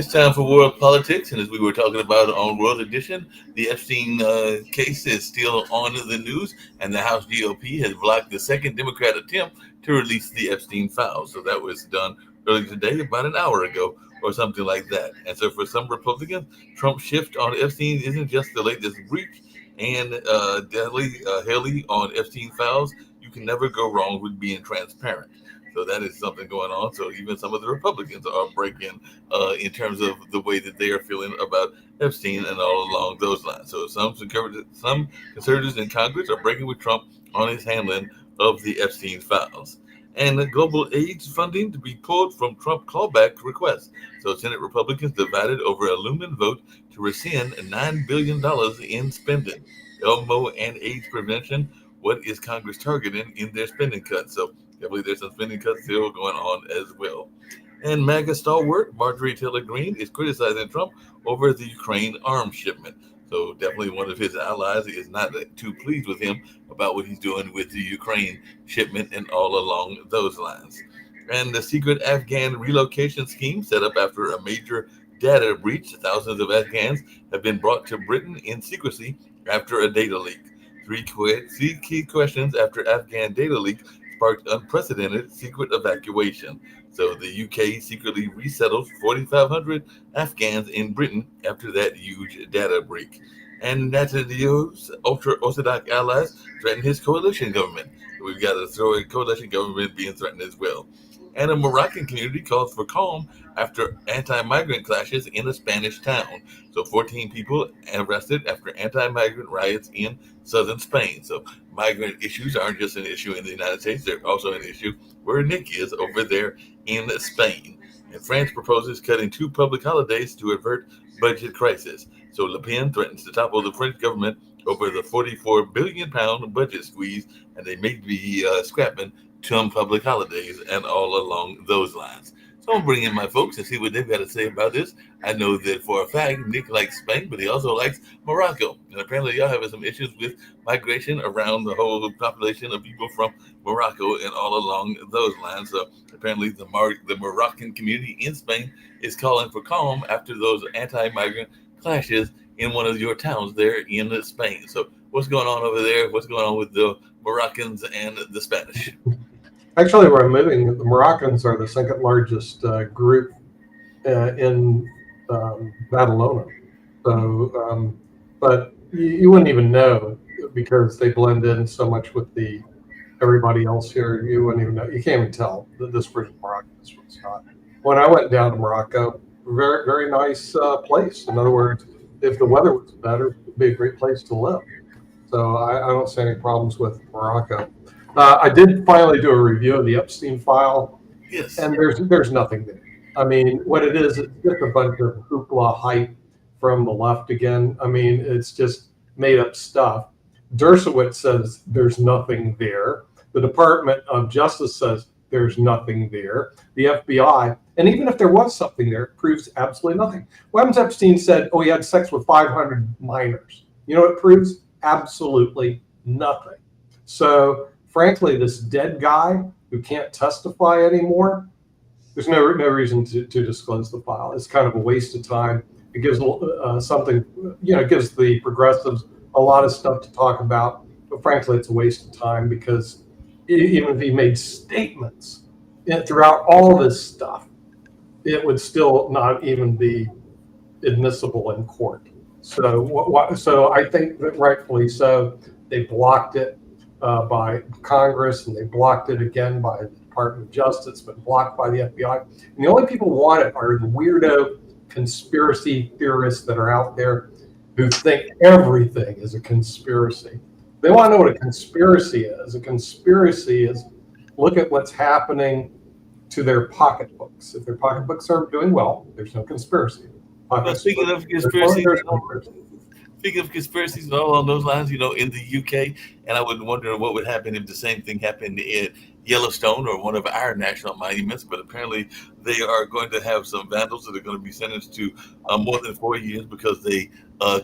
It's time for world politics, and as we were talking about on World Edition, the Epstein case is still on the news, and the House GOP has blocked the second Democrat attempt to release the Epstein files. So that was done earlier today, about an hour ago, or something like that. And so for some Republicans, Trump's shift on Epstein isn't just the latest breach, and Haley on Epstein files. You can never go wrong with being transparent. So that is something going on. So even some of the Republicans are breaking in terms of the way that they are feeling about Epstein and all along those lines. So some conservatives in Congress are breaking with Trump on his handling of the Epstein files. And the global AIDS funding to be pulled from Trump clawback requests. So Senate Republicans divided over a looming vote to rescind $9 billion in spending. Elmo and AIDS prevention. What is Congress targeting in their spending cuts? So I believe there's some spending cuts still going on as well. And MAGA stalwart Marjorie Taylor Greene is criticizing Trump over the Ukraine arms shipment. So definitely one of his allies is not too pleased with him about what he's doing with the Ukraine shipment and all along those lines. And the secret Afghan relocation scheme set up after a major data breach. Thousands of Afghans have been brought to Britain in secrecy after a data leak. Three key questions after Afghan data leak sparked unprecedented secret evacuation. So the UK secretly resettled 4,500 Afghans in Britain after that huge data breach. And Netanyahu's ultra-Orthodox allies threaten his coalition government. We've got a coalition government being threatened as well. And a Moroccan community calls for calm after anti-migrant clashes in a Spanish town. So 14 people arrested after anti-migrant riots in southern Spain. So migrant issues aren't just an issue in the United States, they're also an issue where Nick is over there in Spain. And France proposes cutting 2 public holidays to avert budget crisis. So Le Pen threatens to topple the French government over the £44 billion budget squeeze, and they may be scrapping some public holidays and all along those lines. So I'm bringing in my folks and see what they've got to say about this. I know that for a fact Nick likes Spain, but he also likes Morocco. And apparently y'all having some issues with migration around the whole population of people from Morocco and all along those lines. So apparently the Moroccan community in Spain is calling for calm after those anti-migrant clashes in one of your towns there in Spain. So what's going on over there? What's going on with the Moroccans and the Spanish? Actually, where I'm moving, the Moroccans are the second largest group in Badalona. So, but you wouldn't even know because they blend in so much with everybody else here. You wouldn't even know. You can't even tell that this person's Moroccan, this one's not. When I went down to Morocco, very, very nice place. In other words, if the weather was better, it would be a great place to live. So I don't see any problems with Morocco. I did finally do a review of the Epstein file, Yes. and there's nothing there. I mean, what it is, it's just a bunch of hoopla hype from the left again. I mean, it's just made up stuff. Dershowitz says there's nothing there. The Department of Justice says there's nothing there. The FBI, and even if there was something there, it proves absolutely nothing. Webs Epstein said, oh, he had sex with 500 minors. You know what it proves? Absolutely nothing. So frankly, this dead guy who can't testify anymore, there's no reason to disclose the file. It's kind of a waste of time. It gives something, it gives the progressives a lot of stuff to talk about. But frankly, it's a waste of time because even if he made statements throughout all this stuff, it would still not even be admissible in court. So I think that rightfully so, they blocked it by Congress, and they blocked it again by the Department of Justice, but blocked by the FBI. And the only people who want it are the weirdo conspiracy theorists that are out there who think everything is a conspiracy. They want to know what a conspiracy is. A conspiracy is look at what's happening to their pocketbooks. If their pocketbooks are doing well, there's no conspiracy. Well, speaking of conspiracies and all along those lines, in the UK And I would wonder what would happen if the same thing happened in Yellowstone or one of our national monuments. But apparently, they are going to have some vandals that are going to be sentenced to more than 4 years because they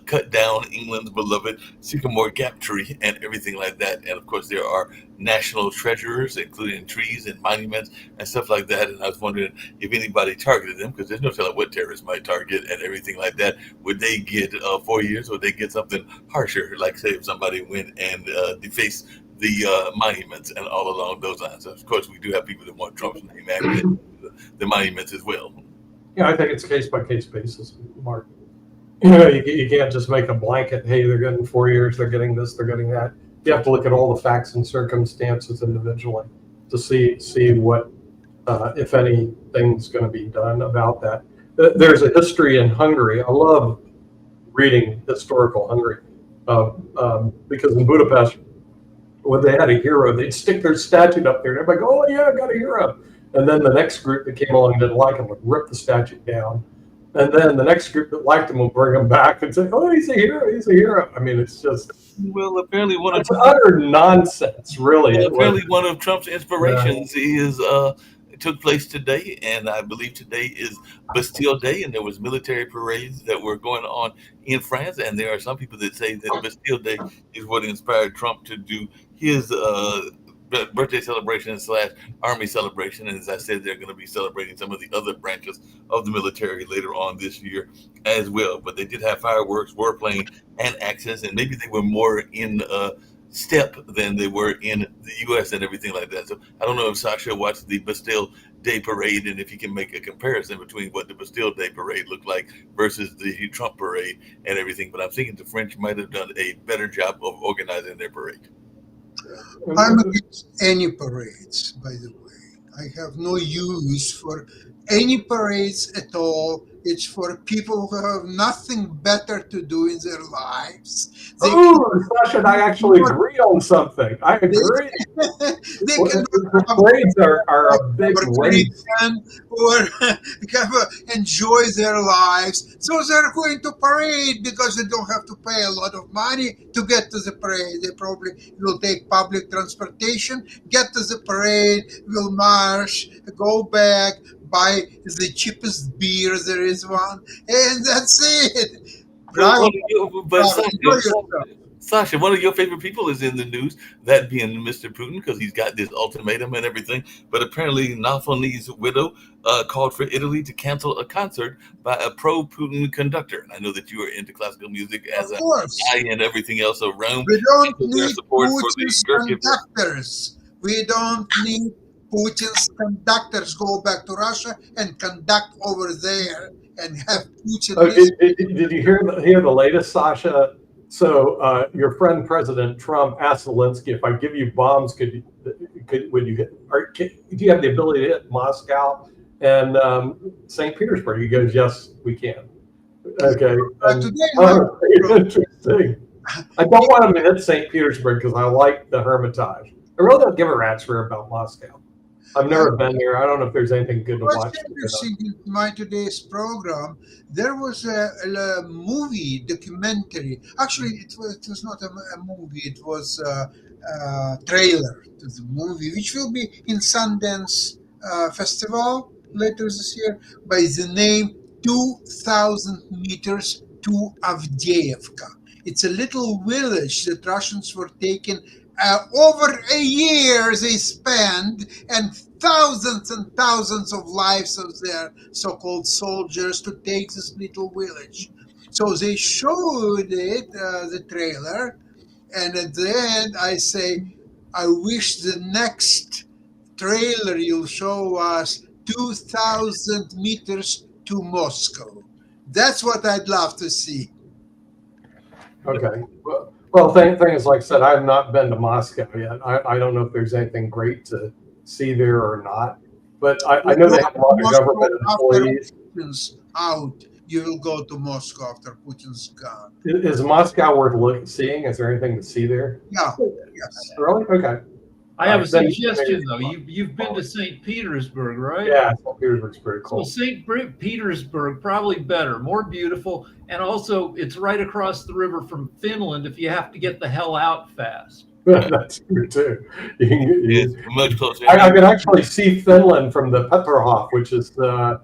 cut down England's beloved sycamore gap tree and everything like that. And of course, there are national treasures, including trees and monuments and stuff like that. And I was wondering if anybody targeted them, because there's no telling what terrorists might target and everything like that. Would they get 4 years, or would they get something harsher, like say if somebody went and defaced the monuments and all along those lines? Of course, we do have people that want Trump's name added to the monuments as well. Yeah, I think it's case by case basis, Mark. You can't just make a blanket. Hey, they're getting 4 years. They're getting this. They're getting that. You have to look at all the facts and circumstances individually to see what, if anything's going to be done about that. There's a history in Hungary. I love reading historical Hungary because in Budapest, when they had a hero, they'd stick their statue up there, and everybody go, "Oh yeah, I got a hero." And then the next group that came along and didn't like him would rip the statue down. And then the next group that liked him will bring him back and say, "Oh, he's a hero. He's a hero." I mean, it's just apparently it's utter nonsense, really. Well, apparently, one of Trump's inspirations is took place today, and I believe today is Bastille Day, and there was military parades that were going on in France, and there are some people that say that Bastille Day is what inspired Trump to do his birthday celebration / army celebration. And as I said, they're going to be celebrating some of the other branches of the military later on this year as well. But they did have fireworks, warplane, and axes, and maybe they were more in step than they were in the U.S. and everything like that. So I don't know if Sasha watched the Bastille Day parade and if you can make a comparison between what the Bastille Day parade looked like versus the Trump parade and everything. But I'm thinking the French might have done a better job of organizing their parade. I'm against any parades, by the way. I have no use for any parades at all. It's for people who have nothing better to do in their lives. Sasha and I actually agree on something. I agree. They can parades are a big waste. Or enjoy their lives. So they're going to parade because they don't have to pay a lot of money to get to the parade. They probably will take public transportation, get to the parade, will march, go back, buy the cheapest beer there is one, and that's it. Sasha, one of your favorite people is in the news, that being Mr. Putin, because he's got this ultimatum and everything. But apparently, Navalny's widow called for Italy to cancel a concert by a pro-Putin conductor. And I know that you are into classical music as a guy and everything else around. We don't need Putin's conductors. We don't need Putin's conductors. Go back to Russia and conduct over there and have Putin. Did you hear the latest, Sasha? So your friend President Trump asked Zelensky, "If I give you bombs, do you have the ability to hit Moscow and St. Petersburg?" He goes, "Yes, we can." Okay. Interesting. I don't want him to hit St. Petersburg because I like the Hermitage. I really don't give a rat's rear about Moscow. I've never been there. I don't know if there's anything good to watch. Interesting in my today's program, there was a movie documentary. Actually, it was not a movie. It was a trailer to the movie, which will be in Sundance Festival later this year, by the name 2,000 Meters to Avdiivka. It's a little village that Russians were taking. Over a year they spent, and thousands of lives of their so-called soldiers to take this little village. So they showed it, the trailer, and at the end I say, I wish the next trailer you'll show us 2,000 meters to Moscow. That's what I'd love to see. Okay. Well, thing is, like I said, I have not been to Moscow yet. I don't know if there's anything great to see there or not. But I know they have a lot of government employees. Putin's out, you will go to Moscow after Putin's gone. Is Moscow worth seeing? Is there anything to see there? Yeah. Yes. Really? Okay. I have a Then- suggestion though. You've been to St. Petersburg, right? Yeah, St. Petersburg's pretty So cool. St. Petersburg, probably better, more beautiful, and also it's right across the river from Finland if you have to get the hell out fast. That's true too. It's much closer. I can actually see Finland from the Peterhof, which is the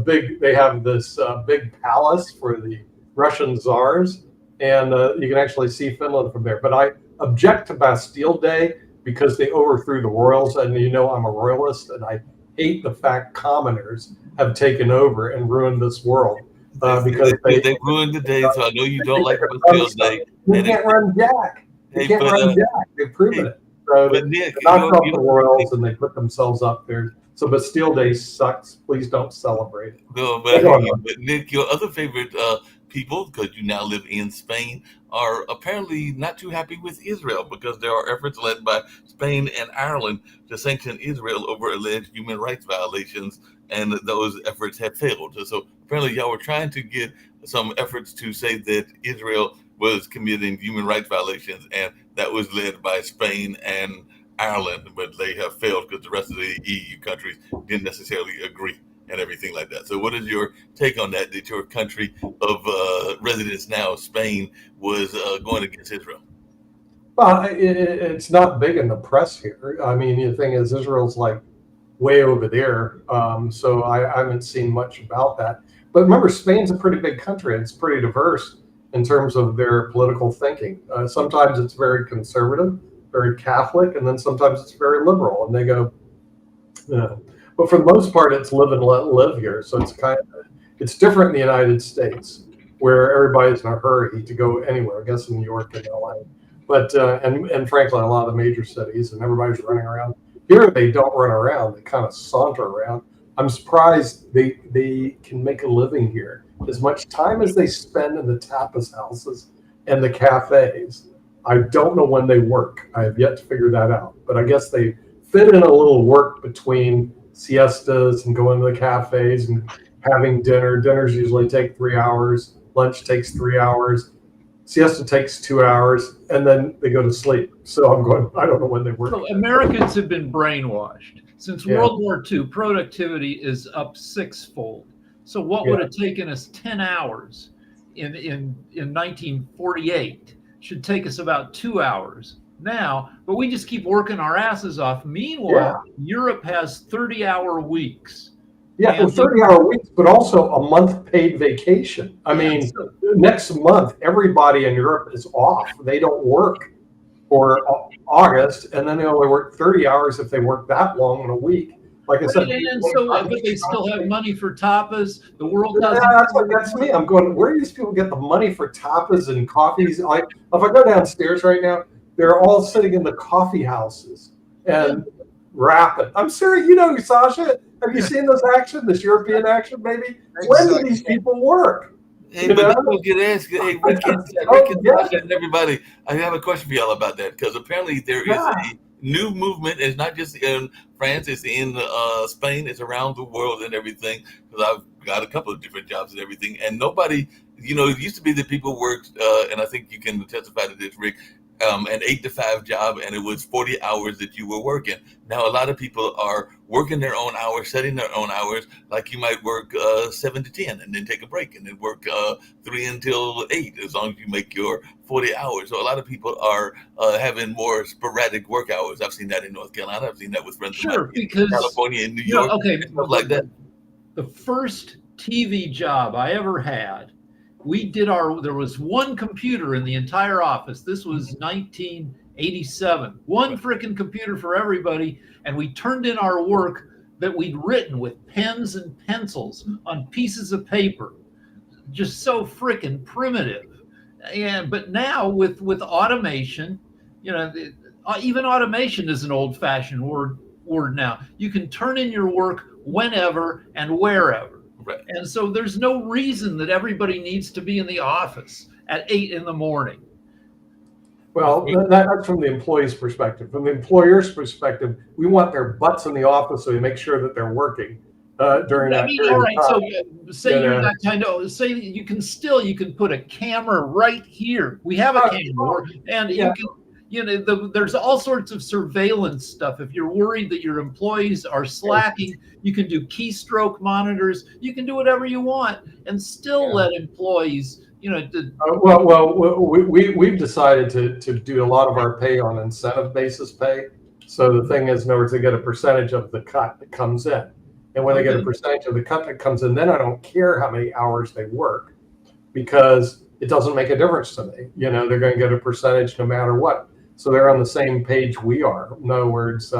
big. They have this big palace for the Russian czars, and you can actually see Finland from there. But I object to Bastille Day because they overthrew the royals, and you know I'm a royalist, and I hate the fact commoners have taken over and ruined this world because they ruined the day. So I know you don't like Bastille Day. You can't run Jack. You can't run Jack. They've proven it. So but Nick, they knocked off the royals and they put themselves up there. So Bastille Day sucks. Please don't celebrate it. No, but Nick, your other favorite people, because you now live in Spain, are apparently not too happy with Israel because there are efforts led by Spain and Ireland to sanction Israel over alleged human rights violations, and those efforts have failed. So apparently y'all were trying to get some efforts to say that Israel was committing human rights violations, and that was led by Spain and Ireland, but they have failed because the rest of the EU countries didn't necessarily agree and everything like that. So what is your take on that your country of residents now, Spain, was going against Israel? Well, it's not big in the press here. I mean, the thing is, Israel's like way over there. So I haven't seen much about that. But remember, Spain's a pretty big country. And it's pretty diverse in terms of their political thinking. Sometimes it's very conservative, very Catholic, and then sometimes it's very liberal. And they go, you know, but for the most part, it's live and let live here. So it's different in the United States, where everybody's in a hurry to go anywhere. I guess in New York and LA, but and frankly, a lot of the major cities, and everybody's running around. Here, they don't run around; they kind of saunter around. I'm surprised they can make a living here. As much time as they spend in the tapas houses and the cafes, I don't know when they work. I have yet to figure that out. But I guess they fit in a little work between siestas and going to the cafes and having dinner. Dinners usually take 3 hours. Lunch takes 3 hours. Siesta takes 2 hours, and then they go to sleep. So I'm going, I don't know when they work. So Americans have been brainwashed. Since World War II, productivity is up sixfold. So what would have taken us 10 hours in 1948 should take us about 2 hours now, but we just keep working our asses off. Meanwhile, Europe has 30-hour weeks. Yeah, 30-hour weeks, but also a month paid vacation. I mean, next month, everybody in Europe is off. They don't work for August, and then they only work 30 hours if they work that long in a week. Like I said, but they still have money for tapas. The world doesn't. That's me. I'm going, where do these people get the money for tapas and coffees? Like, if I go downstairs right now, they're all sitting in the coffee houses and rapping. I'm serious. You know, Sasha, have you seen this action, this European action, maybe? When do these people work? Hey, but people get asked, hey, Rick and everybody, I have a question for y'all about that, because apparently there is a new movement. It's not just in France, it's in Spain, it's around the world and everything, because I've got a couple of different jobs and everything, and nobody, you know, it used to be that people worked, and I think you can testify to this, Rick, an 8-to-5 job, and it was 40 hours that you were working. Now, a lot of people are working their own hours, setting their own hours, like you might work 7 to 10 and then take a break and then work 3 until 8, as long as you make your 40 hours. So a lot of people are having more sporadic work hours. I've seen that in North Carolina. I've seen that with friends of mine in California and New York, stuff like that. The first TV job I ever had, there was one computer in the entire office. This was 1987. One frickin' computer for everybody. And we turned in our work that we'd written with pens and pencils on pieces of paper. Just so frickin' primitive. But now with automation, you know, even automation is an old-fashioned word now. You can turn in your work whenever and wherever. Right. And so there's no reason that everybody needs to be in the office at 8 in the morning. Well, that's from the employee's perspective. From the employer's perspective, we want their butts in the office so we make sure that they're working during that period all right, of time. so say you're that kind of, say you can put a camera right here. We have a camera, and there's all sorts of surveillance stuff. If you're worried that your employees are slacking, you can do keystroke monitors. You can do whatever you want and still let employees, we've decided to do a lot of our pay on incentive basis pay. So the thing is, in other words, they get a percentage of the cut that comes in. And when they get a percentage of the cut that comes in, then I don't care how many hours they work, because it doesn't make a difference to me. They're going to get a percentage no matter what. So they're on the same page we are. In other words,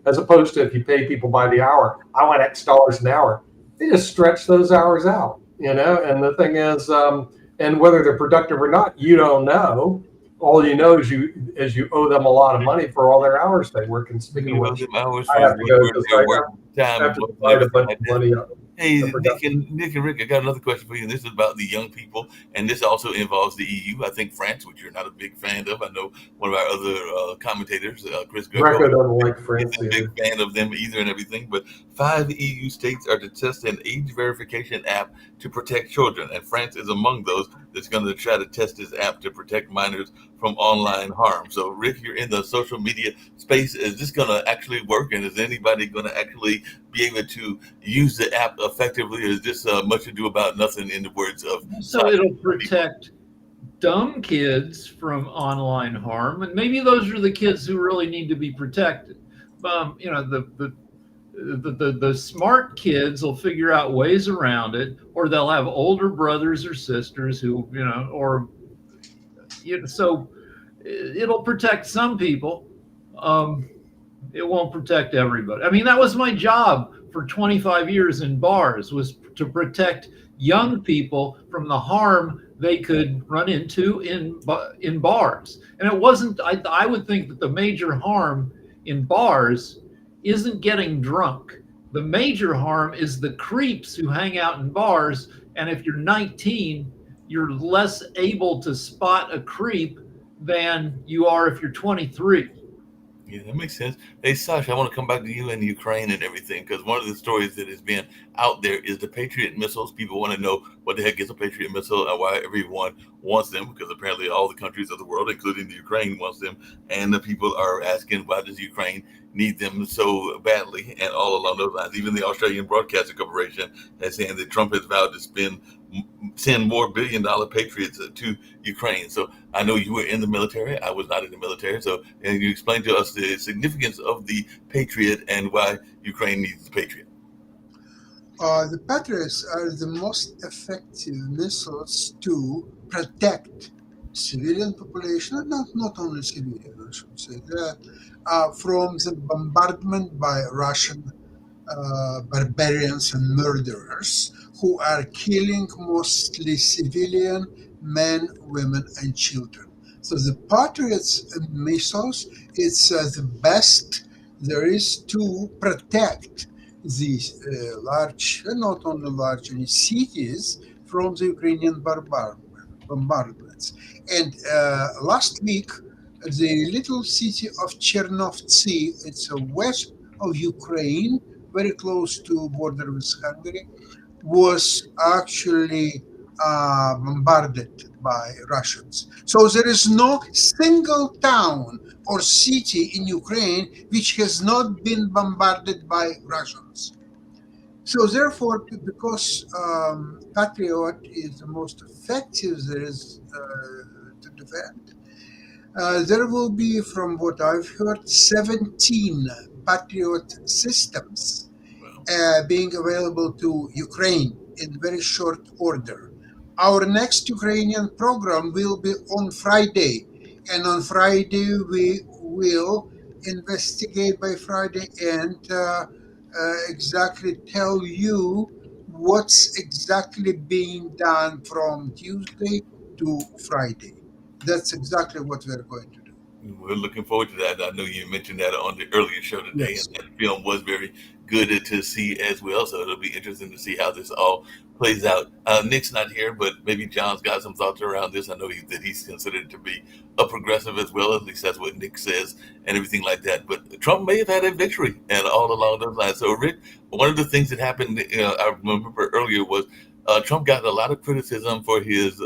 as opposed to if you pay people by the hour, I want X dollars an hour. They just stretch those hours out, And the thing is, and whether they're productive or not, you don't know. All you know is you owe them a lot of money for all their hours they work. And speaking of which, I have to go because I have to divide a bunch of money up. Hey, Nick and Rick, I got another question for you. And this is about the young people, and this also involves the EU. I think France, which you're not a big fan of. I know one of our other commentators, Chris Greco, doesn't like France. Isn't a big fan of them either and everything. But 5 EU states are to test an age verification app to protect children, and France is among those that's going to try to test this app to protect minors from online harm. So, Rick, you're in the social media space. Is this going to actually work, and is anybody going to actually be able to use the app effectively, or is this much ado about nothing, in the words of? So it'll protect dumb kids from online harm, and maybe those are the kids who really need to be protected. The smart kids will figure out ways around it, or they'll have older brothers or sisters who, so it'll protect some people. It won't protect everybody. I mean, that was my job for 25 years in bars, was to protect young people from the harm they could run into in bars. And it wasn't, I would think that the major harm in bars isn't getting drunk. The major harm is the creeps who hang out in bars. And if you're 19, you're less able to spot a creep than you are if you're 23. Yeah, that makes sense. Hey, Sasha, I want to come back to you and Ukraine and everything, because one of the stories that has been out there is the Patriot missiles. People want to know what the heck is a Patriot missile and why everyone wants them, because apparently all the countries of the world, including the Ukraine, wants them. And the people are asking, why does Ukraine need them so badly? And all along those lines, even the Australian Broadcasting Corporation is saying that Trump has vowed to send more billion-dollar Patriots to Ukraine. So I know you were in the military. I was not in the military. So can you explain to us the significance of the Patriot and why Ukraine needs the Patriot? The Patriots are the most effective missiles to protect civilian population, and not only civilian, I should say that, from the bombardment by Russian barbarians and murderers who are killing mostly civilian men, women, and children. So the Patriots missiles, it's the best there is to protect these large, not only large, cities from the Ukrainian bombardments. And last week, the little city of Chernovtsi, it's west of Ukraine, very close to border with Hungary, was actually bombarded by Russians. So there is no single town or city in Ukraine which has not been bombarded by Russians. So therefore, because Patriot is the most effective there is to defend, there will be, from what I've heard, 17 Patriot systems being available to Ukraine in very short order. Our next Ukrainian program will be on Friday, and on Friday we will investigate by Friday and exactly tell you what's exactly being done from Tuesday to Friday. That's exactly what we're going to do. We're looking forward to that. I know you mentioned that on the earlier show today, Yes. and that film was very good to see as well. So it'll be interesting to see how this all plays out. Nick's not here, but maybe John's got some thoughts around this. I know that he's considered to be a progressive as well. At least that's what Nick says and everything like that. But Trump may have had a victory and all along those lines. So, Rick, one of the things that happened, I remember earlier, was Trump got a lot of criticism for his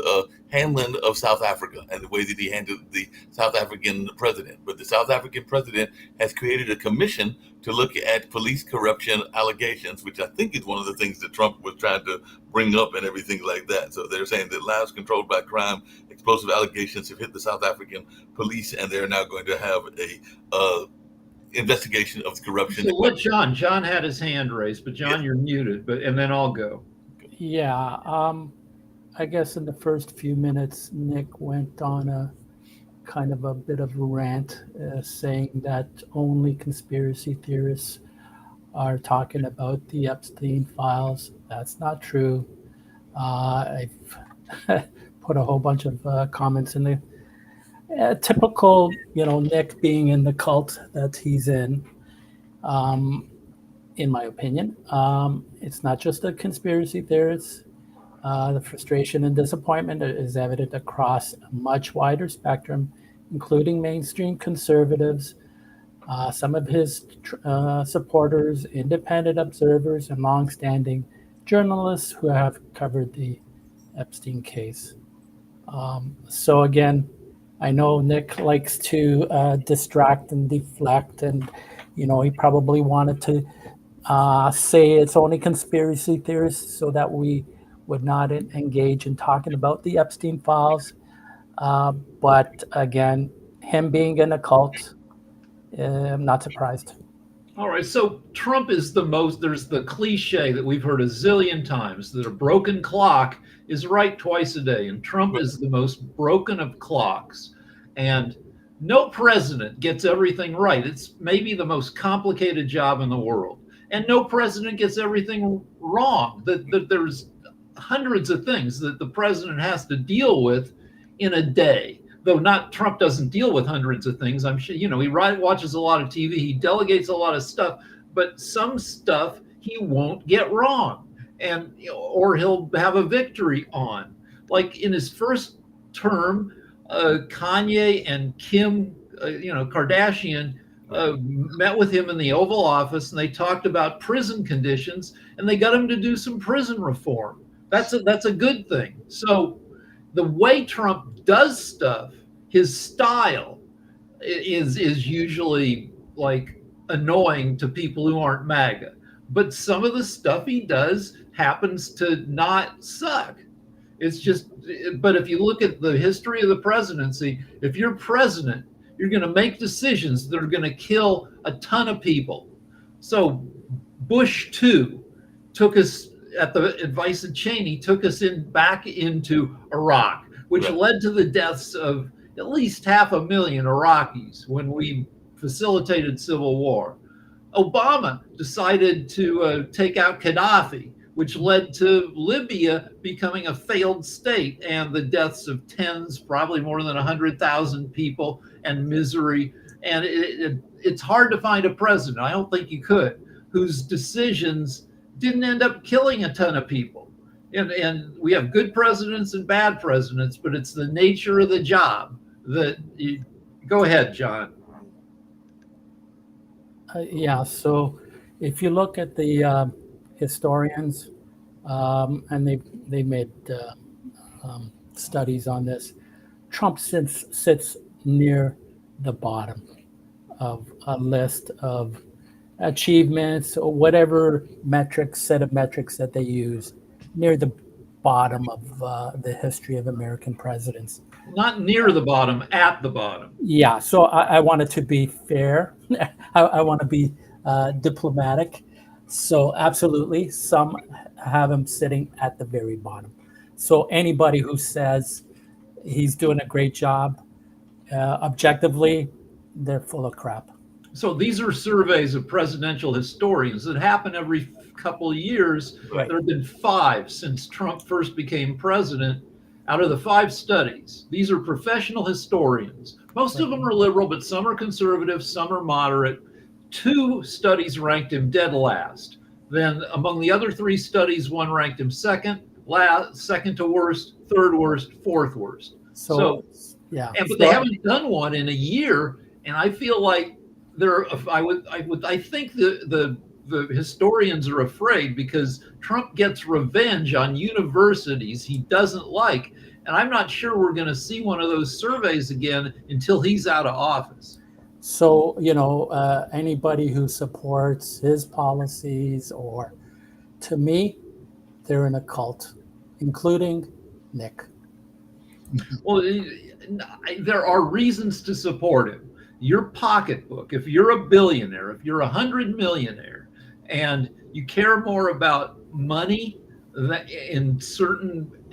handling of South Africa and the way that he handled the South African president. But the South African president has created a commission to look at police corruption allegations, which I think is one of the things that Trump was trying to bring up and everything like that. So they're saying that lives controlled by crime, explosive allegations have hit the South African police, and they're now going to have a investigation of the corruption. So let John. John had his hand raised, but John, you're muted. And then I'll go. Yeah, I guess in the first few minutes, Nick went on a kind of a bit of a rant, saying that only conspiracy theorists are talking about the Epstein files. That's not true. I've put a whole bunch of comments in the typical, Nick being in the cult that he's in my opinion. It's not just the conspiracy theorists. The frustration and disappointment is evident across a much wider spectrum, including mainstream conservatives, some of his supporters, independent observers, and longstanding journalists who have covered the Epstein case. So again, I know Nick likes to distract and deflect, and he probably wanted to say it's only conspiracy theorists so that we would not engage in talking about the Epstein files. But again, him being in a cult, I'm not surprised. All right, so Trump is there's the cliche that we've heard a zillion times that a broken clock is right twice a day, and Trump is the most broken of clocks. And no president gets everything right. It's maybe the most complicated job in the world. And no president gets everything wrong. That there's hundreds of things that the president has to deal with in a day. Though Trump doesn't deal with hundreds of things. I'm sure, he watches a lot of TV, he delegates a lot of stuff, but some stuff he won't get wrong, or he'll have a victory on. Like in his first term, Kanye and Kim, Kardashian, met with him in the Oval Office, and they talked about prison conditions, and they got him to do some prison reform. That's a good thing. So the way Trump does stuff, his style is usually like annoying to people who aren't MAGA. But some of the stuff he does happens to not suck. It's just, but if you look at the history of the presidency, if you're president, you're going to make decisions that are going to kill a ton of people. So Bush 2 took us, at the advice of Cheney, took us back into Iraq, which led to the deaths of at least 500,000 Iraqis when we facilitated civil war. Obama decided to take out Gaddafi, which led to Libya becoming a failed state and the deaths of tens, probably more than 100,000 people, and misery. And it's hard to find a president, I don't think you could, whose decisions didn't end up killing a ton of people. And we have good presidents and bad presidents, but it's the nature of the job that go ahead, John. Yeah, so if you look at the historians, and they made studies on this, Trump sits near the bottom of a list of achievements or whatever set of metrics that they use, near the bottom of the history of American presidents. Not near the bottom, at the bottom. Yeah, so I wanted to be fair. I want to be diplomatic. So absolutely, some have him sitting at the very bottom. So anybody who says he's doing a great job, objectively, they're full of crap. So these are surveys of presidential historians that happen every couple of years. Right. There have been 5 since Trump first became president. Out of the 5 studies, these are professional historians. Most of them are liberal, but some are conservative, some are moderate. 2 studies ranked him dead last. Then among the other 3 studies, one ranked him second to worst, third worst, fourth worst. So yeah. But they haven't done one in a year, and I feel like I think the the historians are afraid because Trump gets revenge on universities he doesn't like. And I'm not sure we're going to see one of those surveys again until he's out of office. So, anybody who supports his policies, or to me, they're in a cult, including Nick. Well, there are reasons to support him. Your pocketbook, if you're a billionaire, if you're 100 millionaire, and you care more about money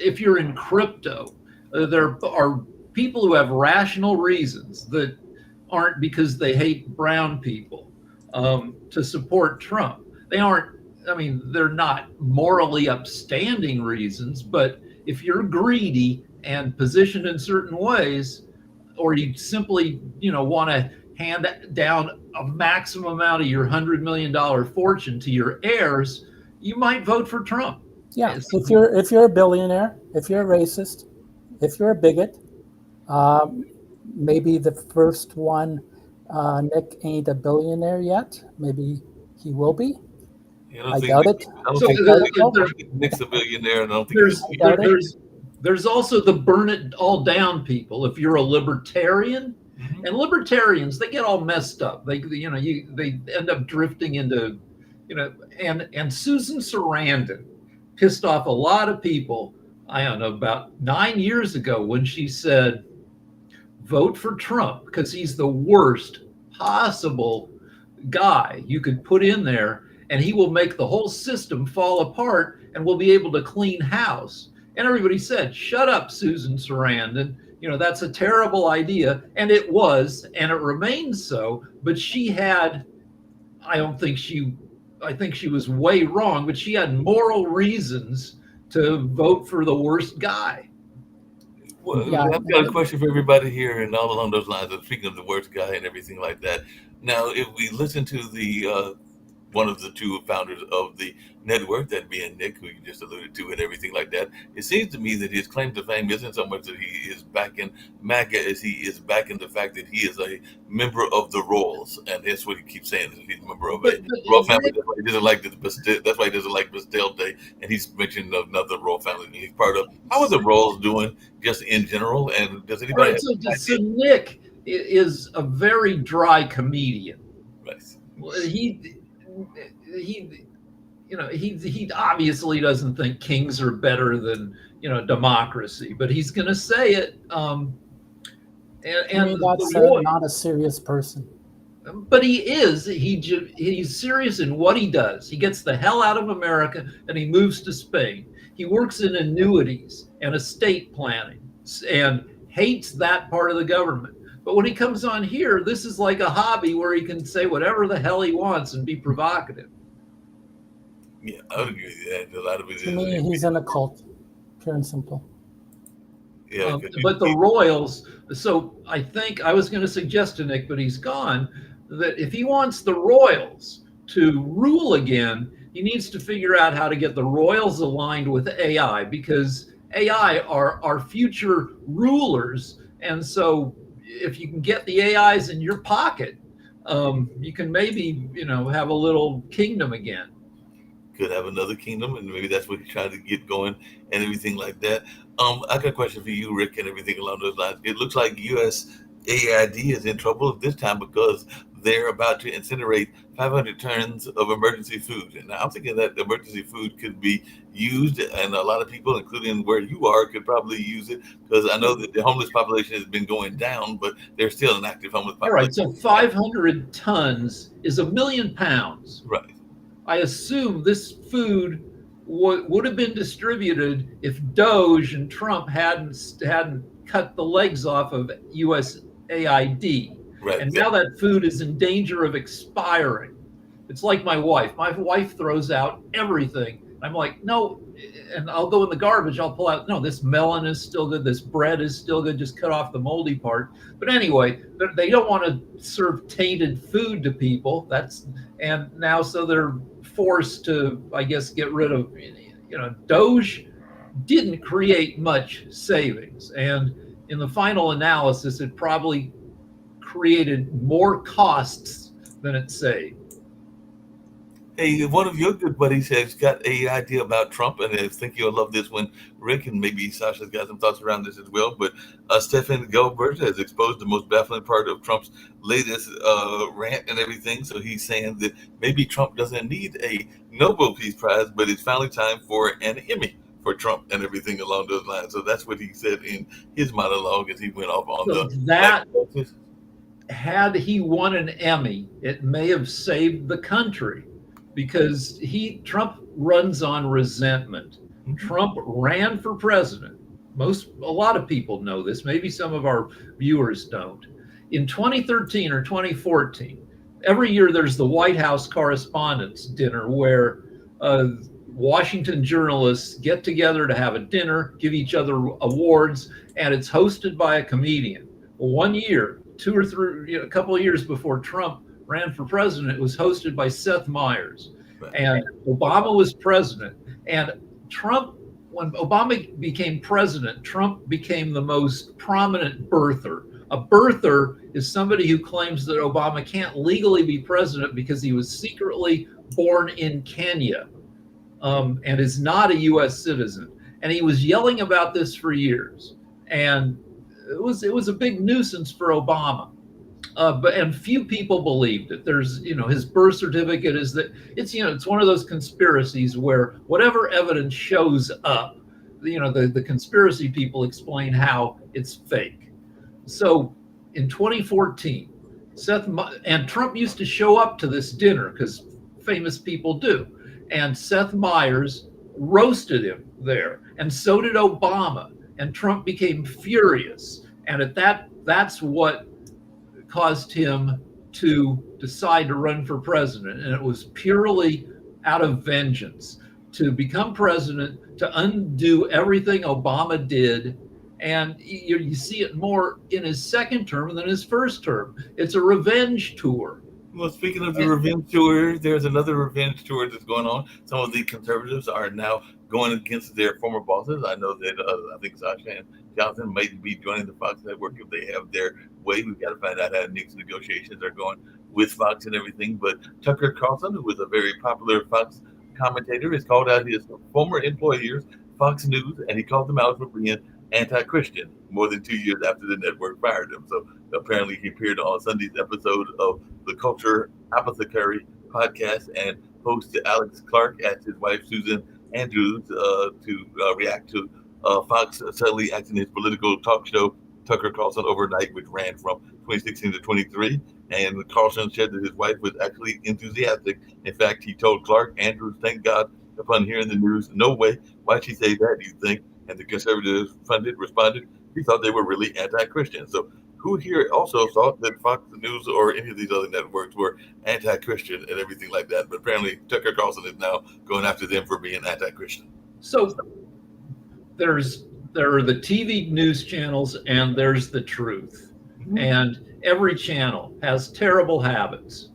if you're in crypto, there are people who have rational reasons that aren't because they hate brown people to support Trump. They aren't, they're not morally upstanding reasons, but if you're greedy and positioned in certain ways, or you simply, want to hand down a maximum amount of your $100 million fortune to your heirs, you might vote for Trump. Yeah, if you're a billionaire, if you're a racist, if you're a bigot, maybe the first one, Nick ain't a billionaire yet. Maybe he will be. I doubt it. I don't think Nick's a billionaire, and I don't think there's also the burn it all down people. If you're a libertarian, and libertarians, they get all messed up. They end up drifting into, and Susan Sarandon pissed off a lot of people. I don't know, about 9 years ago when she said, vote for Trump because he's the worst possible guy you could put in there, and he will make the whole system fall apart and we'll be able to clean house. And everybody said, shut up, Susan Sarandon. That's a terrible idea. And it was, and it remains so. But she had, I think she was way wrong, but she had moral reasons to vote for the worst guy. Well, yeah. I've got a question for everybody here, and all along those lines of speaking of the worst guy and everything like that. Now, if we listen to the one of the two founders of the network, that being Nick, who you just alluded to, and everything like that, it seems to me that his claim to fame isn't so much that he is back in MAGA as he is back in the fact that he is a member of the Royals, and that's what he keeps saying, that he's a member of a royal family. That's why he doesn't like that's why he doesn't like Bastille Day, and he's mentioned another royal family he's part of. How are the Royals doing, just in general, and does anybody? Right, so Nick is a very dry comedian. Right. He obviously doesn't think kings are better than democracy, but he's going to say it. And that's not a serious person. But he is. He's serious in what he does. He gets the hell out of America and he moves to Spain. He works in annuities and estate planning and hates that part of the government. But when he comes on here, this is like a hobby where he can say whatever the hell he wants and be provocative. Yeah, I would agree with that. A lot of it to me, he's in a cult, pure and simple. Yeah, but the Royals, so I think I was going to suggest to Nick, but he's gone, that if he wants the Royals to rule again, he needs to figure out how to get the Royals aligned with AI, because AI are our future rulers. And so if you can get the AIs in your pocket, you can maybe, have a little kingdom again. Could have another kingdom, and maybe that's what he's trying to get going and everything like that. I got a question for you, Rick, and everything along those lines. It looks like USAID is in trouble this time because they're about to incinerate 500 tons of emergency food. And I'm thinking that emergency food could be used, and a lot of people, including where you are, could probably use it, because I know that the homeless population has been going down, but there's still an active homeless population. All right, so 500 tons is 1 million pounds. Right. I assume this food would have been distributed if Doge and Trump hadn't cut the legs off of USAID. Right. And now that food is in danger of expiring. It's like my wife. My wife throws out everything. I'm like, no, and I'll go in the garbage. I'll pull out, no, this melon is still good. This bread is still good. Just cut off the moldy part. But anyway, they don't want to serve tainted food to people. And now, so they're forced to, I guess, get rid of, Doge didn't create much savings. And in the final analysis, it probably created more costs than it saved. Hey, one of your good buddies has got a idea about Trump, and I think you'll love this one, Rick, and maybe Sasha's got some thoughts around this as well. But Stephen Goldberg has exposed the most baffling part of Trump's latest rant and everything. So he's saying that maybe Trump doesn't need a Nobel Peace Prize, but it's finally time for an Emmy for Trump and everything along those lines. So that's what he said in his monologue as he went off on So the that, had he won an Emmy, it may have saved the country, because Trump runs on resentment. Trump ran for president. A lot of people know this. Maybe some of our viewers don't. In 2013 or 2014, every year there's the White House Correspondents' Dinner, where Washington journalists get together to have a dinner, give each other awards, and it's hosted by a comedian. Well, one year, a couple of years before Trump ran for president, it was hosted by Seth Meyers. And Obama was president. And when Obama became president, Trump became the most prominent birther. A birther is somebody who claims that Obama can't legally be president because he was secretly born in Kenya, and is not a U.S. citizen. And he was yelling about this for years. And it was a big nuisance for Obama. And few people believed it. There's, his birth certificate is that it's one of those conspiracies where whatever evidence shows up, the conspiracy people explain how it's fake. So in 2014, and Trump used to show up to this dinner because famous people do. And Seth Meyers roasted him there. And so did Obama. And Trump became furious. And that's what caused him to decide to run for president. And it was purely out of vengeance to become president, to undo everything Obama did. And you see it more in his second term than his first term. It's a revenge tour. Well, speaking of the revenge tour, there's another revenge tour that's going on. Some of the conservatives are now going against their former bosses. I know that I think Sasha and Jonathan might be joining the Fox network if they have their way. We've got to find out how Nick's negotiations are going with Fox and everything. But Tucker Carlson, who was a very popular Fox commentator, has called out his former employers, Fox News, and he called them out for being anti-Christian more than 2 years after the network fired him. So apparently he appeared on Sunday's episode of the Culture Apothecary podcast, and host Alex Clark asked his wife Susan Andrews to react to Fox suddenly acting his political talk show Tucker Carlson Overnight, which ran from 2016 to 23. And Carlson said that his wife was actually enthusiastic. In fact, he told Clark, Andrews, thank God, upon hearing the news, no way, why'd she say that, do you think? And the conservative responded, he thought they were really anti-Christian. So who here also thought that Fox News or any of these other networks were anti-Christian and everything like that? But apparently Tucker Carlson is now going after them for being anti-Christian. So there are the TV news channels and there's the truth. Mm-hmm. And every channel has terrible habits.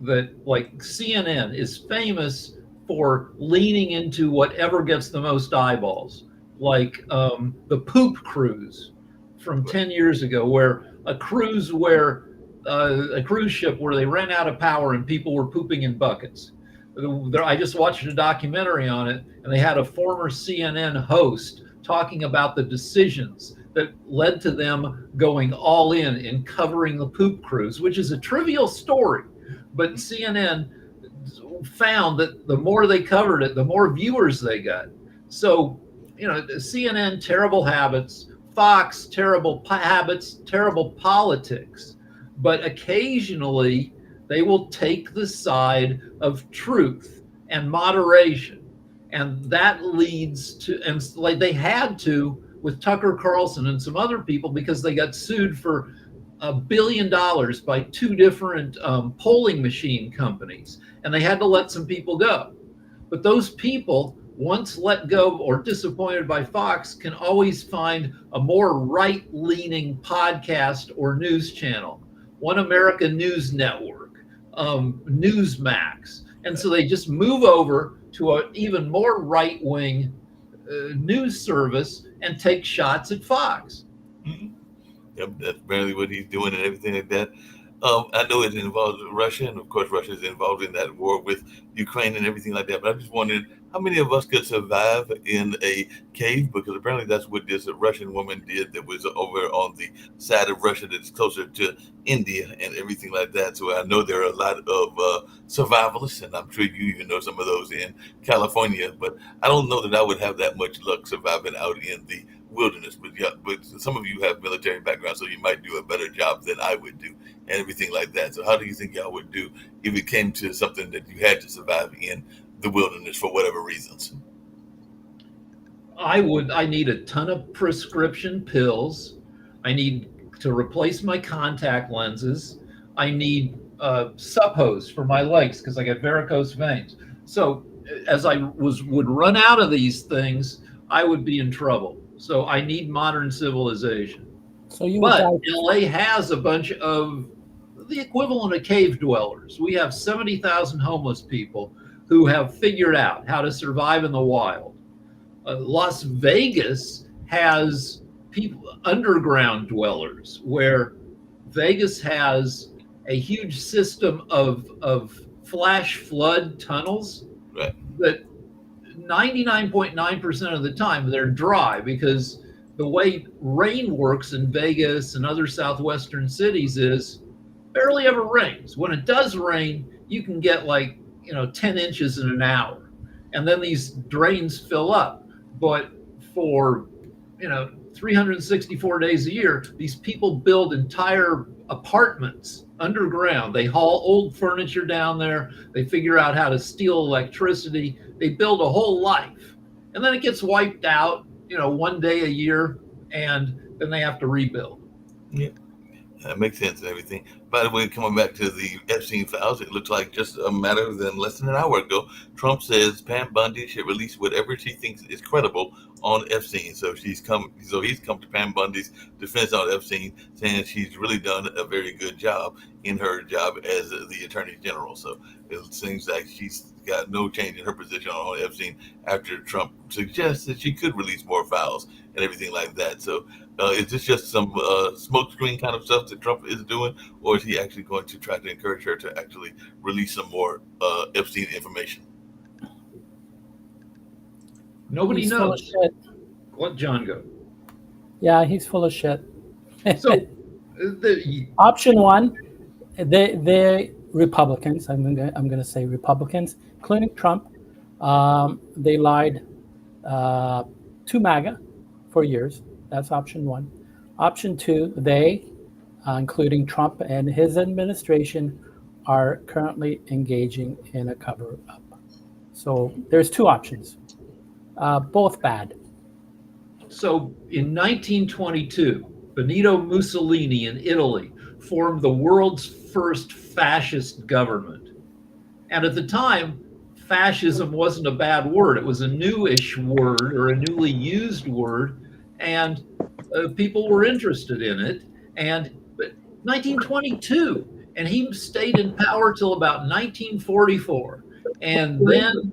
That, like, CNN is famous for leaning into whatever gets the most eyeballs. Like the poop cruise from 10 years ago, where a cruise ship where they ran out of power and people were pooping in buckets. I just watched a documentary on it, and they had a former CNN host talking about the decisions that led to them going all in covering the poop cruise, which is a trivial story. But CNN found that the more they covered it, the more viewers they got. So, CNN, terrible habits, Fox, terrible habits, terrible politics. But occasionally they will take the side of truth and moderation. And that leads to, and like they had to with Tucker Carlson and some other people, because they got sued for $1 billion by two different polling machine companies. And they had to let some people go. But those people, once let go or disappointed by Fox, can always find a more right-leaning podcast or news channel, One America News Network, Newsmax. And so they just move over to an even more right-wing news service and take shots at Fox. Mm-hmm. Yep, that's barely what he's doing and everything like that. I know it involves Russia, and of course, Russia is involved in that war with Ukraine and everything like that. But I'm just wondering how many of us could survive in a cave, because apparently that's what this Russian woman did that was over on the side of Russia that's closer to India and everything like that. So I know there are a lot of survivalists, and I'm sure you even know some of those in California. But I don't know that I would have that much luck surviving out in the wilderness. But yeah, but some of you have military background, so you might do a better job than I would do and everything like that. So how do you think y'all would do if it came to something that you had to survive in the wilderness for whatever reasons? I need a ton of prescription pills. I need to replace my contact lenses. I need suppos for my legs because I got varicose veins. So as I would run out of these things, I would be in trouble. So I need modern civilization. So you would But die. LA has a bunch of the equivalent of cave dwellers. We have 70,000 homeless people who have figured out how to survive in the wild. Las Vegas has people, underground dwellers, where Vegas has a huge system of flash flood tunnels Right. that 99.9% of the time they're dry, because the way rain works in Vegas and other southwestern cities is barely ever rains. When it does rain, you can get 10 inches in an hour, and then these drains fill up. But for 364 days a year, these people build entire apartments underground. They haul old furniture down there. They figure out how to steal electricity. They build a whole life, and then it gets wiped out, one day a year, and then they have to rebuild. Yeah. That makes sense and everything. By the way, coming back to the Epstein files, it looks like just a matter than less than an hour ago, Trump says Pam Bundy should release whatever she thinks is credible on Epstein. So he's come to Pam Bundy's defense on Epstein, saying she's really done a very good job in her job as the Attorney General. So it seems like she's got no change in her position on Epstein after Trump suggests that she could release more files and everything like that. So is this just some smokescreen kind of stuff that Trump is doing, or is he actually going to try to encourage her to actually release some more Epstein information? Nobody He's full of knows. shit. Let John go. Yeah, he's full of shit. So Option one, they Republicans. I'm gonna say Republicans, including Trump. They lied to MAGA for years. That's option one. Option two, they, including Trump and his administration, are currently engaging in a cover-up. So there's two options, both bad. So in 1922, Benito Mussolini in Italy formed the world's first fascist government. And at the time, fascism wasn't a bad word. It was a newish word, or a newly used word, and people were interested in it. But 1922, and he stayed in power till about 1944. And then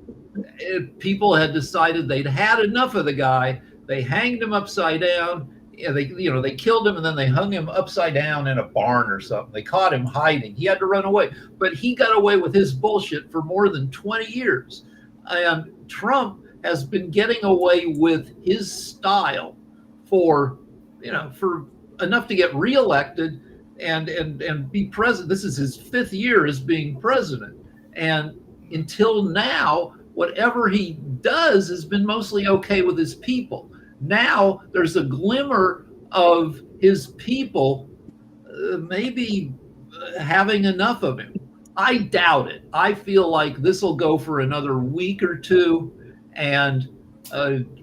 people had decided they'd had enough of the guy. They hanged him upside down. They killed him, and then they hung him upside down in a barn or something. They caught him hiding. He had to run away, but he got away with his bullshit for more than 20 years. And Trump has been getting away with his style for enough to get reelected and be president. This is his 5th year as being president, and until now, whatever he does has been mostly okay with his people. Now there's a glimmer of his people maybe having enough of him. I doubt it. I feel like this will go for another week or two, and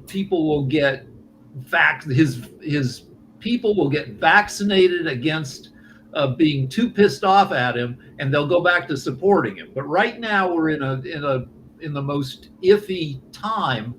people will get his people will get vaccinated against being too pissed off at him, and they'll go back to supporting him. But right now we're in the most iffy time.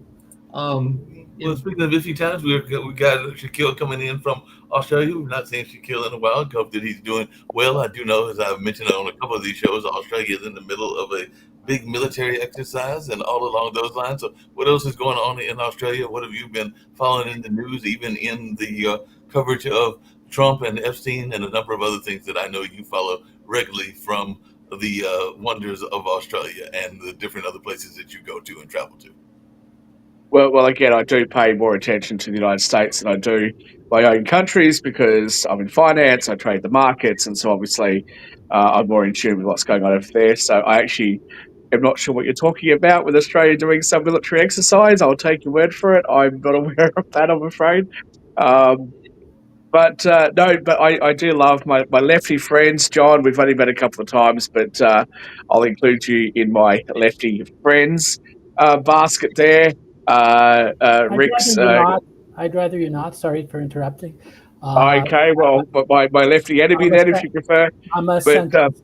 Well, speaking of iffy times, we got Shaquille coming in from Australia. We've not seen Shaquille in a while. Hope that he's doing well. I do know, as I've mentioned on a couple of these shows, Australia is in the middle of a big military exercise and all along those lines. So what else is going on in Australia? What have you been following in the news, even in the coverage of Trump and Epstein and a number of other things that I know you follow regularly from the wonders of Australia and the different other places that you go to and travel to? Well, again, I do pay more attention to the United States than I do my own countries because I'm in finance, I trade the markets, and so obviously I'm more in tune with what's going on over there. So I actually am not sure what you're talking about with Australia doing some military exercise. I'll take your word for it. I'm not aware of that, I'm afraid. But no, but I do love my lefty friends, John. We've only met a couple of times, but I'll include you in my lefty friends basket there. Rick's. I'd rather you not. Sorry for interrupting. Okay, well, but my lefty enemy then, if you prefer. I'm a But centrist.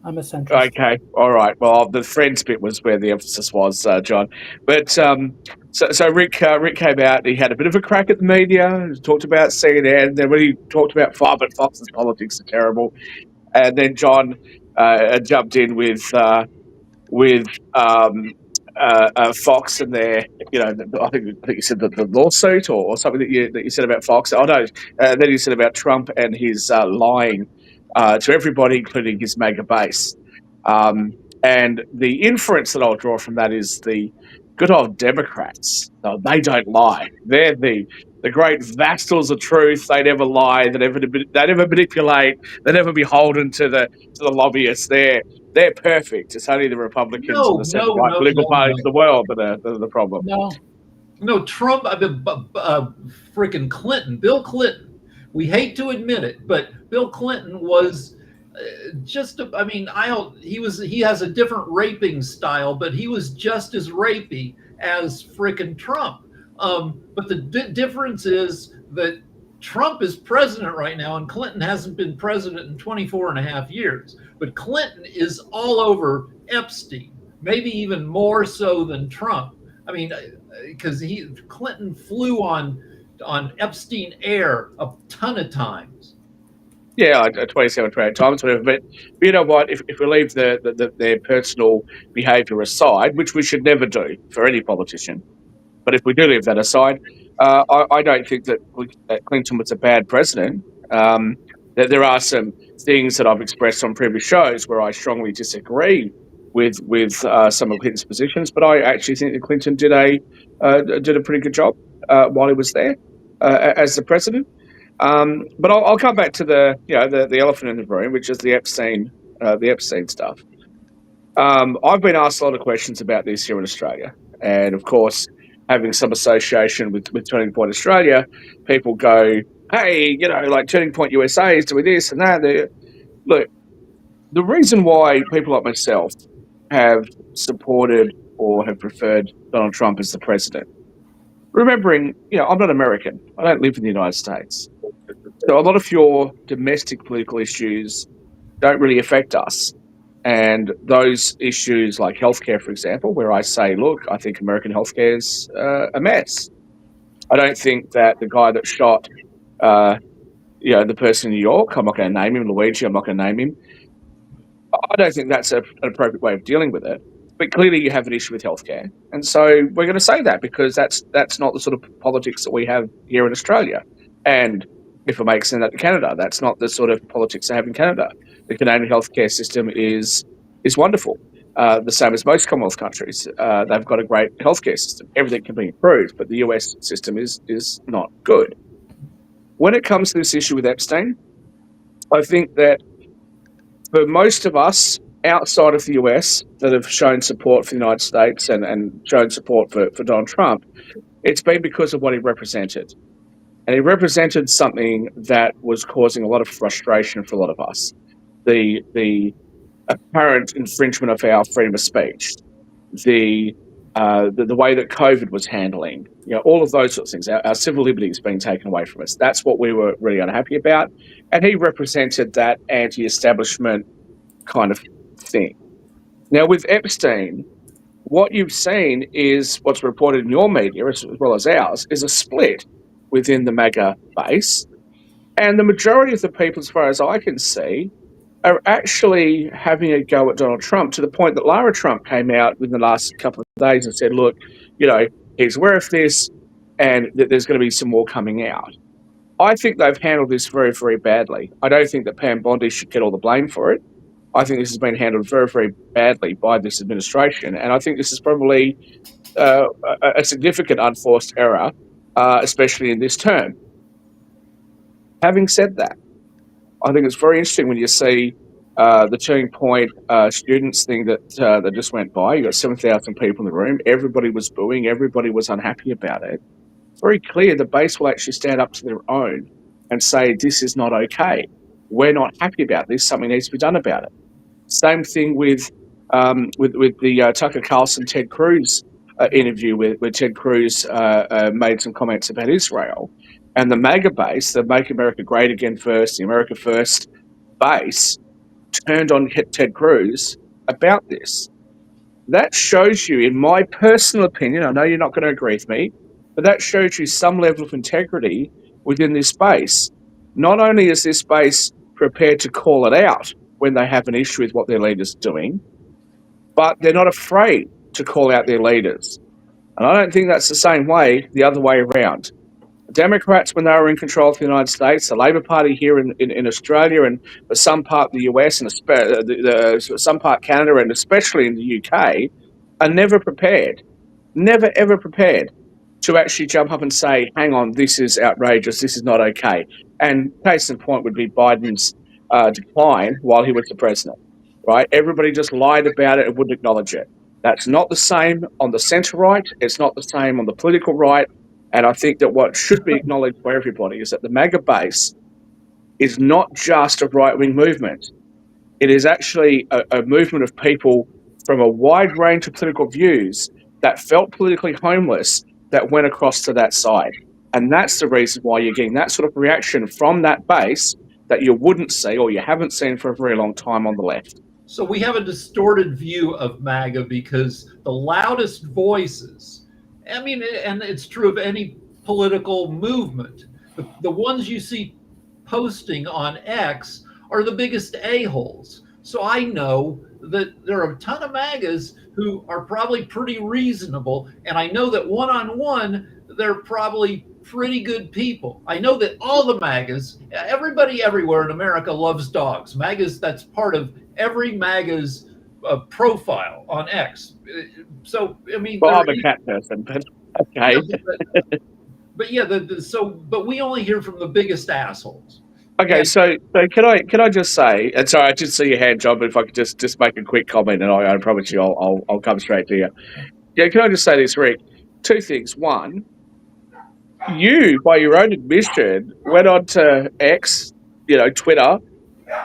I'm a centrist. okay, all right. Well, the friends bit was where the emphasis was, John. But so Rick came out. And he had a bit of a crack at the media. He talked about CNN. Then when he talked about Fox's politics are terrible, and then John jumped in with Fox and their, I think you said the lawsuit or something that you said about Fox. Oh no, then you said about Trump and his lying to everybody, including his mega base. And the inference that I'll draw from that is the good old Democrats. No, they don't lie. They're the great vassals of truth. They never lie. They never manipulate. They never beholden to the lobbyists. They're perfect. It's only the Republicans and the center-right political parties of the world that are the problem. No, Trump, freaking Clinton, Bill Clinton. We hate to admit it, but Bill Clinton was he has a different raping style, but he was just as rapey as freaking Trump. But the difference is that Trump is president right now, and Clinton hasn't been president in 24 and a half years. But Clinton is all over Epstein, maybe even more so than Trump. I mean, because Clinton flew on Epstein Air a ton of times. Yeah, 27, 28 times, whatever. But you know what? If we leave their personal behaviour aside, which we should never do for any politician, but if we do leave that aside, I don't think that Clinton was a bad president. There are some things that I've expressed on previous shows where I strongly disagree with some of Clinton's positions, but I actually think that Clinton did a pretty good job while he was there as the president. But I'll come back to the elephant in the room, which is the Epstein stuff. I've been asked a lot of questions about this here in Australia, and of course, having some association with Turning Point Australia, people go, "Hey, like Turning Point USA is doing this and that." Look, the reason why people like myself have supported or have preferred Donald Trump as the president, remembering, I'm not American. I don't live in the United States. So a lot of your domestic political issues don't really affect us. And those issues like healthcare, for example, where I say, look, I think American healthcare is a mess. I don't think that the guy that shot, the person in New York, I'm not going to name him, Luigi, I'm not going to name him. I don't think that's an appropriate way of dealing with it. But clearly you have an issue with healthcare. And so we're going to say that because that's not the sort of politics that we have here in Australia. And if it makes sense to Canada, that's not the sort of politics they have in Canada. The Canadian healthcare system is wonderful, the same as most Commonwealth countries. They've got a great healthcare system. Everything can be improved, but the US system is not good. When it comes to this issue with Epstein, I think that for most of us outside of the US that have shown support for the United States and shown support for Donald Trump, it's been because of what he represented. And he represented something that was causing a lot of frustration for a lot of us. The apparent infringement of our freedom of speech, the way that COVID was handling, all of those sorts of things, our civil liberties being taken away from us. That's what we were really unhappy about. And he represented that anti-establishment kind of thing. Now, with Epstein, what you've seen is what's reported in your media, as well as ours, is a split within the MAGA base. And the majority of the people, as far as I can see, are actually having a go at Donald Trump to the point that Lara Trump came out within the last couple of days and said, look, he's aware of this and that there's going to be some more coming out. I think they've handled this very, very badly. I don't think that Pam Bondi should get all the blame for it. I think this has been handled very, very badly by this administration, and I think this is probably a significant unforced error, especially in this term. Having said that, I think it's very interesting when you see the Turning Point students thing that just went by. You got 7,000 people in the room. Everybody was booing. Everybody was unhappy about it. It's very clear the base will actually stand up to their own and say, this is not okay. We're not happy about this. Something needs to be done about it. Same thing with the Tucker Carlson Ted Cruz interview where Ted Cruz made some comments about Israel, and the MAGA base, the Make America Great Again First, the America First base, turned on Ted Cruz about this. That shows you, in my personal opinion, I know you're not going to agree with me, but that shows you some level of integrity within this base. Not only is this base prepared to call it out when they have an issue with what their leader's doing, but they're not afraid to call out their leaders. And I don't think that's the same way the other way around. The Democrats, when they were in control of the United States, the Labor Party here in Australia, and for some part the US and some part Canada, and especially in the UK, are never prepared, never ever prepared to actually jump up and say, hang on, this is outrageous, this is not okay. And case in point would be Biden's decline while he was the president, right? Everybody just lied about it and wouldn't acknowledge it. That's not the same on the centre right. It's not the same on the political right. And I think that what should be acknowledged by everybody is that the MAGA base is not just a right-wing movement. It is actually a movement of people from a wide range of political views that felt politically homeless that went across to that side. And that's the reason why you're getting that sort of reaction from that base that you wouldn't see or you haven't seen for a very long time on the left. So we have a distorted view of MAGA because the loudest voices, I mean, and it's true of any political movement, the ones you see posting on X are the biggest a-holes. So I know that there are a ton of MAGAs who are probably pretty reasonable, and I know that one-on-one, they're probably pretty good people. I know that all the MAGAs, everybody everywhere in America loves dogs. MAGAs, that's part of every MAGA's profile on X. So, I mean... Well, I'm a cat person, but okay. But yeah, but we only hear from the biggest assholes. Okay, so can I just say, and sorry, I did see your hand, John, but if I could just make a quick comment, and I promise you I'll come straight to you. Yeah, can I just say this, Rick? Two things. One, you, by your own admission, went on to X, Twitter,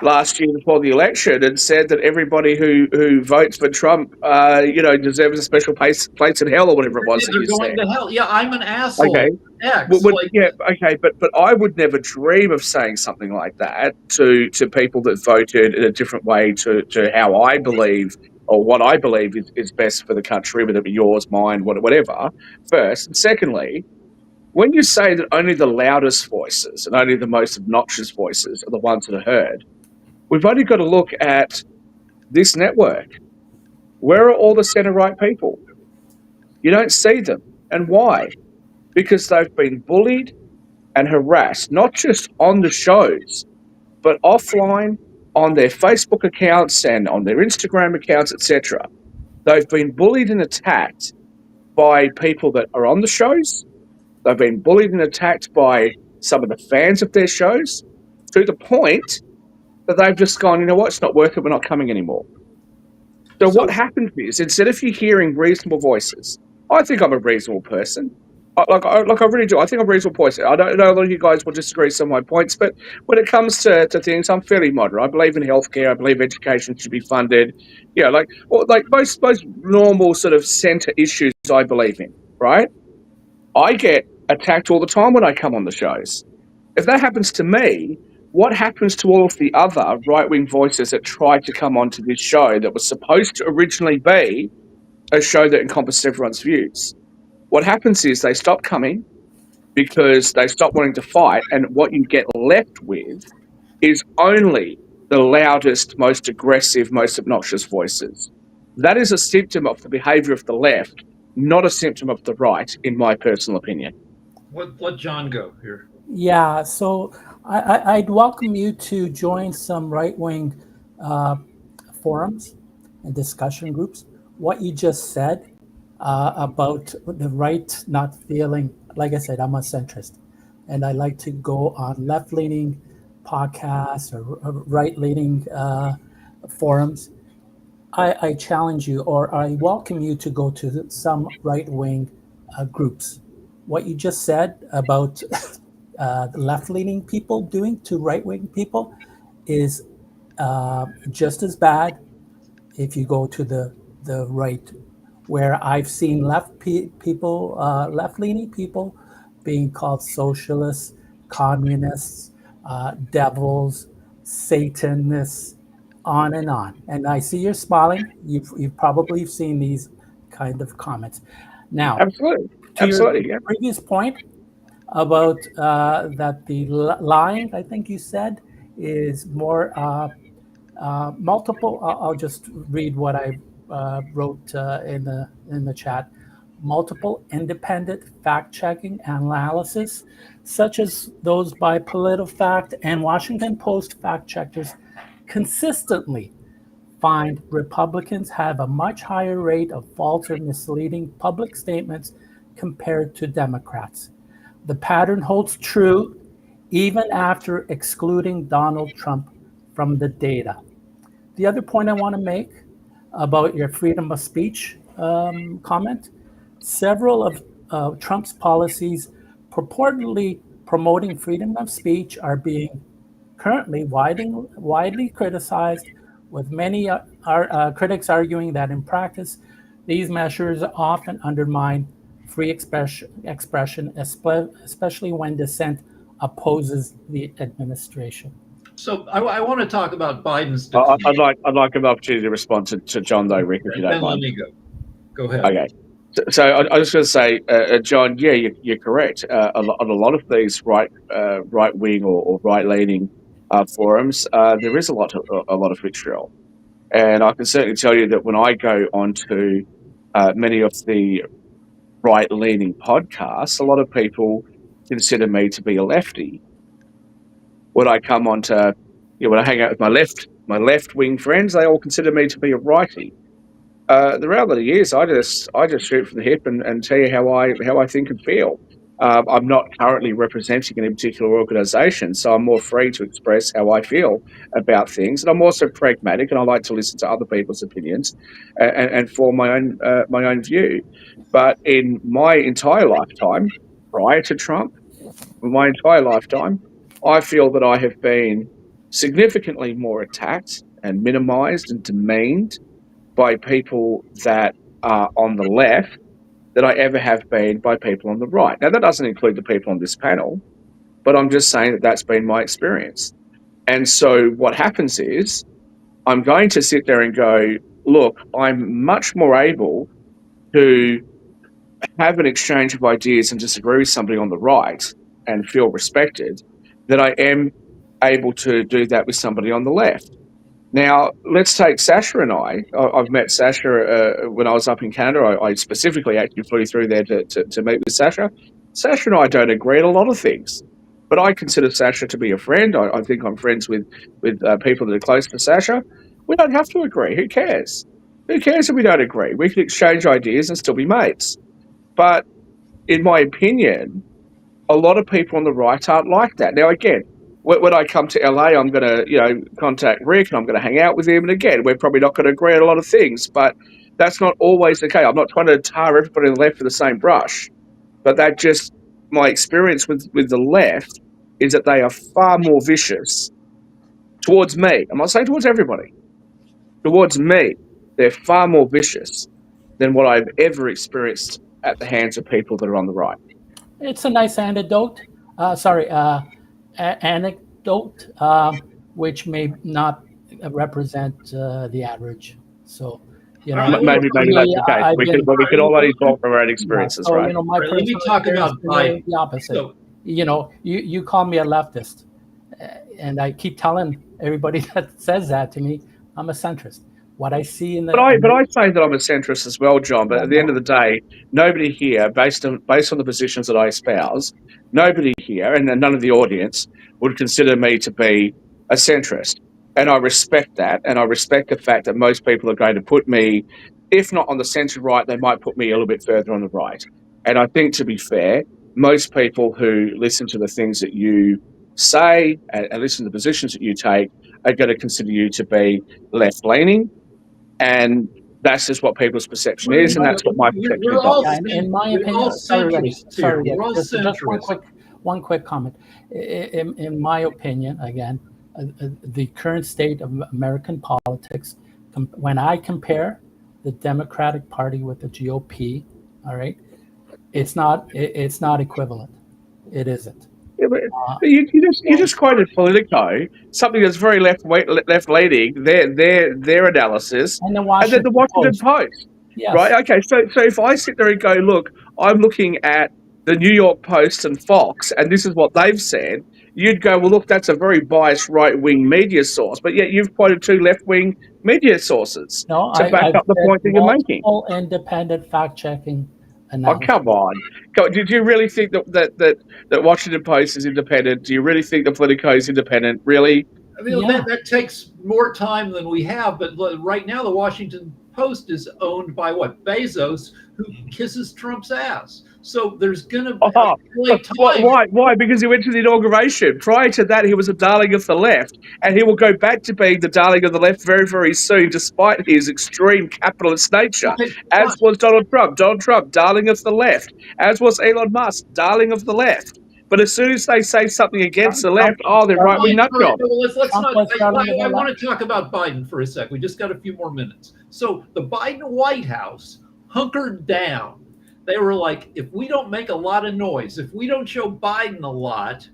last year before the election and said that everybody who votes for Trump, deserves a special place in hell or whatever it was. They're going to hell. Yeah, I'm an asshole. Okay. X, but I would never dream of saying something like that to people that voted in a different way to how I believe or what I believe is best for the country, whether it be yours, mine, whatever, first. And secondly, when you say that only the loudest voices and only the most obnoxious voices are the ones that are heard, we've only got to look at this network. Where are all the centre-right people? You don't see them. And why? Because they've been bullied and harassed, not just on the shows, but offline, on their Facebook accounts and on their Instagram accounts, etc. They've been bullied and attacked by people that are on the shows. They've been bullied and attacked by some of the fans of their shows, to the point that they've just gone, you know what, it's not worth it, we're not coming anymore. So what happens is, instead of you hearing reasonable voices, I think I'm a reasonable person. I really do. I think I'm a reasonable person. I don't know, a lot of you guys will disagree with some of my points, but when it comes to things, I'm fairly moderate. I believe in healthcare. I believe education should be funded. Most normal sort of centre issues I believe in, right? I get attacked all the time when I come on the shows. If that happens to me, what happens to all of the other right-wing voices that tried to come onto this show that was supposed to originally be a show that encompassed everyone's views? What happens is they stop coming because they stop wanting to fight, and what you get left with is only the loudest, most aggressive, most obnoxious voices. That is a symptom of the behaviour of the left, not a symptom of the right, in my personal opinion. Let John go here. Yeah, so I'd welcome you to join some right-wing uh, forums and discussion groups. What you just said about the right not feeling, like I said, I'm a centrist, and I like to go on left-leaning podcasts or right-leaning forums. I challenge you, or I welcome you to go to some right-wing groups. What you just said about the left-leaning people doing to right-wing people is just as bad if you go to the right, where I've seen people, left-leaning people, being called socialists, communists, devils, Satanists, on and on. And I see you're smiling. You've probably seen these kind of comments. Now, Absolutely, to your absolutely, yeah. previous point about that the lying, I think you said, is more multiple. I'll just read what I wrote in the chat. Multiple independent fact-checking analysis, such as those by PolitiFact and Washington Post fact-checkers, consistently find Republicans have a much higher rate of false or misleading public statements compared to Democrats. The pattern holds true even after excluding Donald Trump from the data. The other point I want to make about your freedom of speech comment, several of Trump's policies purportedly promoting freedom of speech are being currently widely criticized, with many critics arguing that in practice, these measures often undermine free expression, especially when dissent opposes the administration. So I want to talk about Biden's I- decline. I'd like an opportunity to respond to John though, Rick, if you don't Then let mind. me go. Go ahead. Okay. So I was going to say, John, yeah, you're correct. On a lot of these right wing or right leaning forums, there is a lot of vitriol, and I can certainly tell you that when I go onto many of the right leaning podcasts, a lot of people consider me to be a lefty. When I come onto, when I hang out with my left wing friends, they all consider me to be a righty. The reality is, I just shoot from the hip and tell you how I think and feel. I'm not currently representing any particular organisation, so I'm more free to express how I feel about things, and I'm also pragmatic, and I like to listen to other people's opinions and form my own view. But in my entire lifetime, prior to Trump, my entire lifetime, I feel that I have been significantly more attacked and minimised and demeaned by people that are on the left than I ever have been by people on the right. Now, that doesn't include the people on this panel, but I'm just saying that that's been my experience. And so what happens is I'm going to sit there and go, look, I'm much more able to have an exchange of ideas and disagree with somebody on the right and feel respected than I am able to do that with somebody on the left. Now, let's take Sasha and I. I've met Sasha when I was up in Canada. I specifically actually flew through there to meet with Sasha. Sasha and I don't agree on a lot of things, but I consider Sasha to be a friend. I think I'm friends with people that are close to Sasha. We don't have to agree. Who cares? Who cares if we don't agree? We can exchange ideas and still be mates. But in my opinion, a lot of people on the right aren't like that. Now, again, when I come to LA, I'm going to, contact Rick and I'm going to hang out with him. And again, we're probably not going to agree on a lot of things, but that's not always the case. I'm not trying to tar everybody on the left with the same brush, but my experience with the left is that they are far more vicious towards me. I'm not saying towards everybody. Towards me, they're far more vicious than what I've ever experienced at the hands of people that are on the right. It's a nice anecdote. Anecdote, which may not represent the average. So, Maybe that's the case. We can all only talk from our own experiences, so, right? my Let me personal talk about experience is Biden. the opposite. So, You call me a leftist, and I keep telling everybody that says that to me, I'm a centrist. What I see in the But I say that I'm a centrist as well, John. But at the end of the day, nobody here, based on the positions that I espouse, nobody here, and none of the audience would consider me to be a centrist. And I respect that, and I respect the fact that most people are going to put me, if not on the centre right, they might put me a little bit further on the right. And I think, to be fair, most people who listen to the things that you say and listen to the positions that you take are going to consider you to be left-leaning. And that's just what people's perception is, and that's what my perception We're is. all in my we're opinion, all sorry, Rick, centrists here. We're all just centrists. one quick comment. In my opinion, again, the current state of American politics, when I compare the Democratic Party with the GOP, all right, it's not equivalent. It isn't. Yeah, but you just quoted Politico, something that's very left leaning. Their analysis, And the and then the Washington Post. Post. Yes. Right? Okay, so if I sit there and go, look, I'm looking at the New York Post and Fox, and this is what they've said, you'd go, well, look, that's a very biased right-wing media source, but yet you've quoted two left-wing media sources No, to back I've up the said point that you're making. multiple independent fact-checking Oh, analysis. come on. Did you really think that Washington Post is independent? Do you really think the Politico is independent? Really? I mean, Yeah. that takes more time than we have. But right now, the Washington Post is owned by what? Bezos, who kisses Trump's ass. So there's going to be time. Why? Because he went to the inauguration. Prior to that, he was a darling of the left, and he will go back to being the darling of the left very, very soon, despite his extreme capitalist nature. Okay, As was Donald Trump. Donald Trump, darling of the left. As was Elon Musk, darling of the left. But as soon as they say something against the left, they're right-wing nut job. Let's Trump not. was darling of the I left. want to talk about Biden for a sec. We just got a few more minutes. So the Biden White House hunkered down. They were like, if we don't make a lot of noise, if we don't show Biden a lot,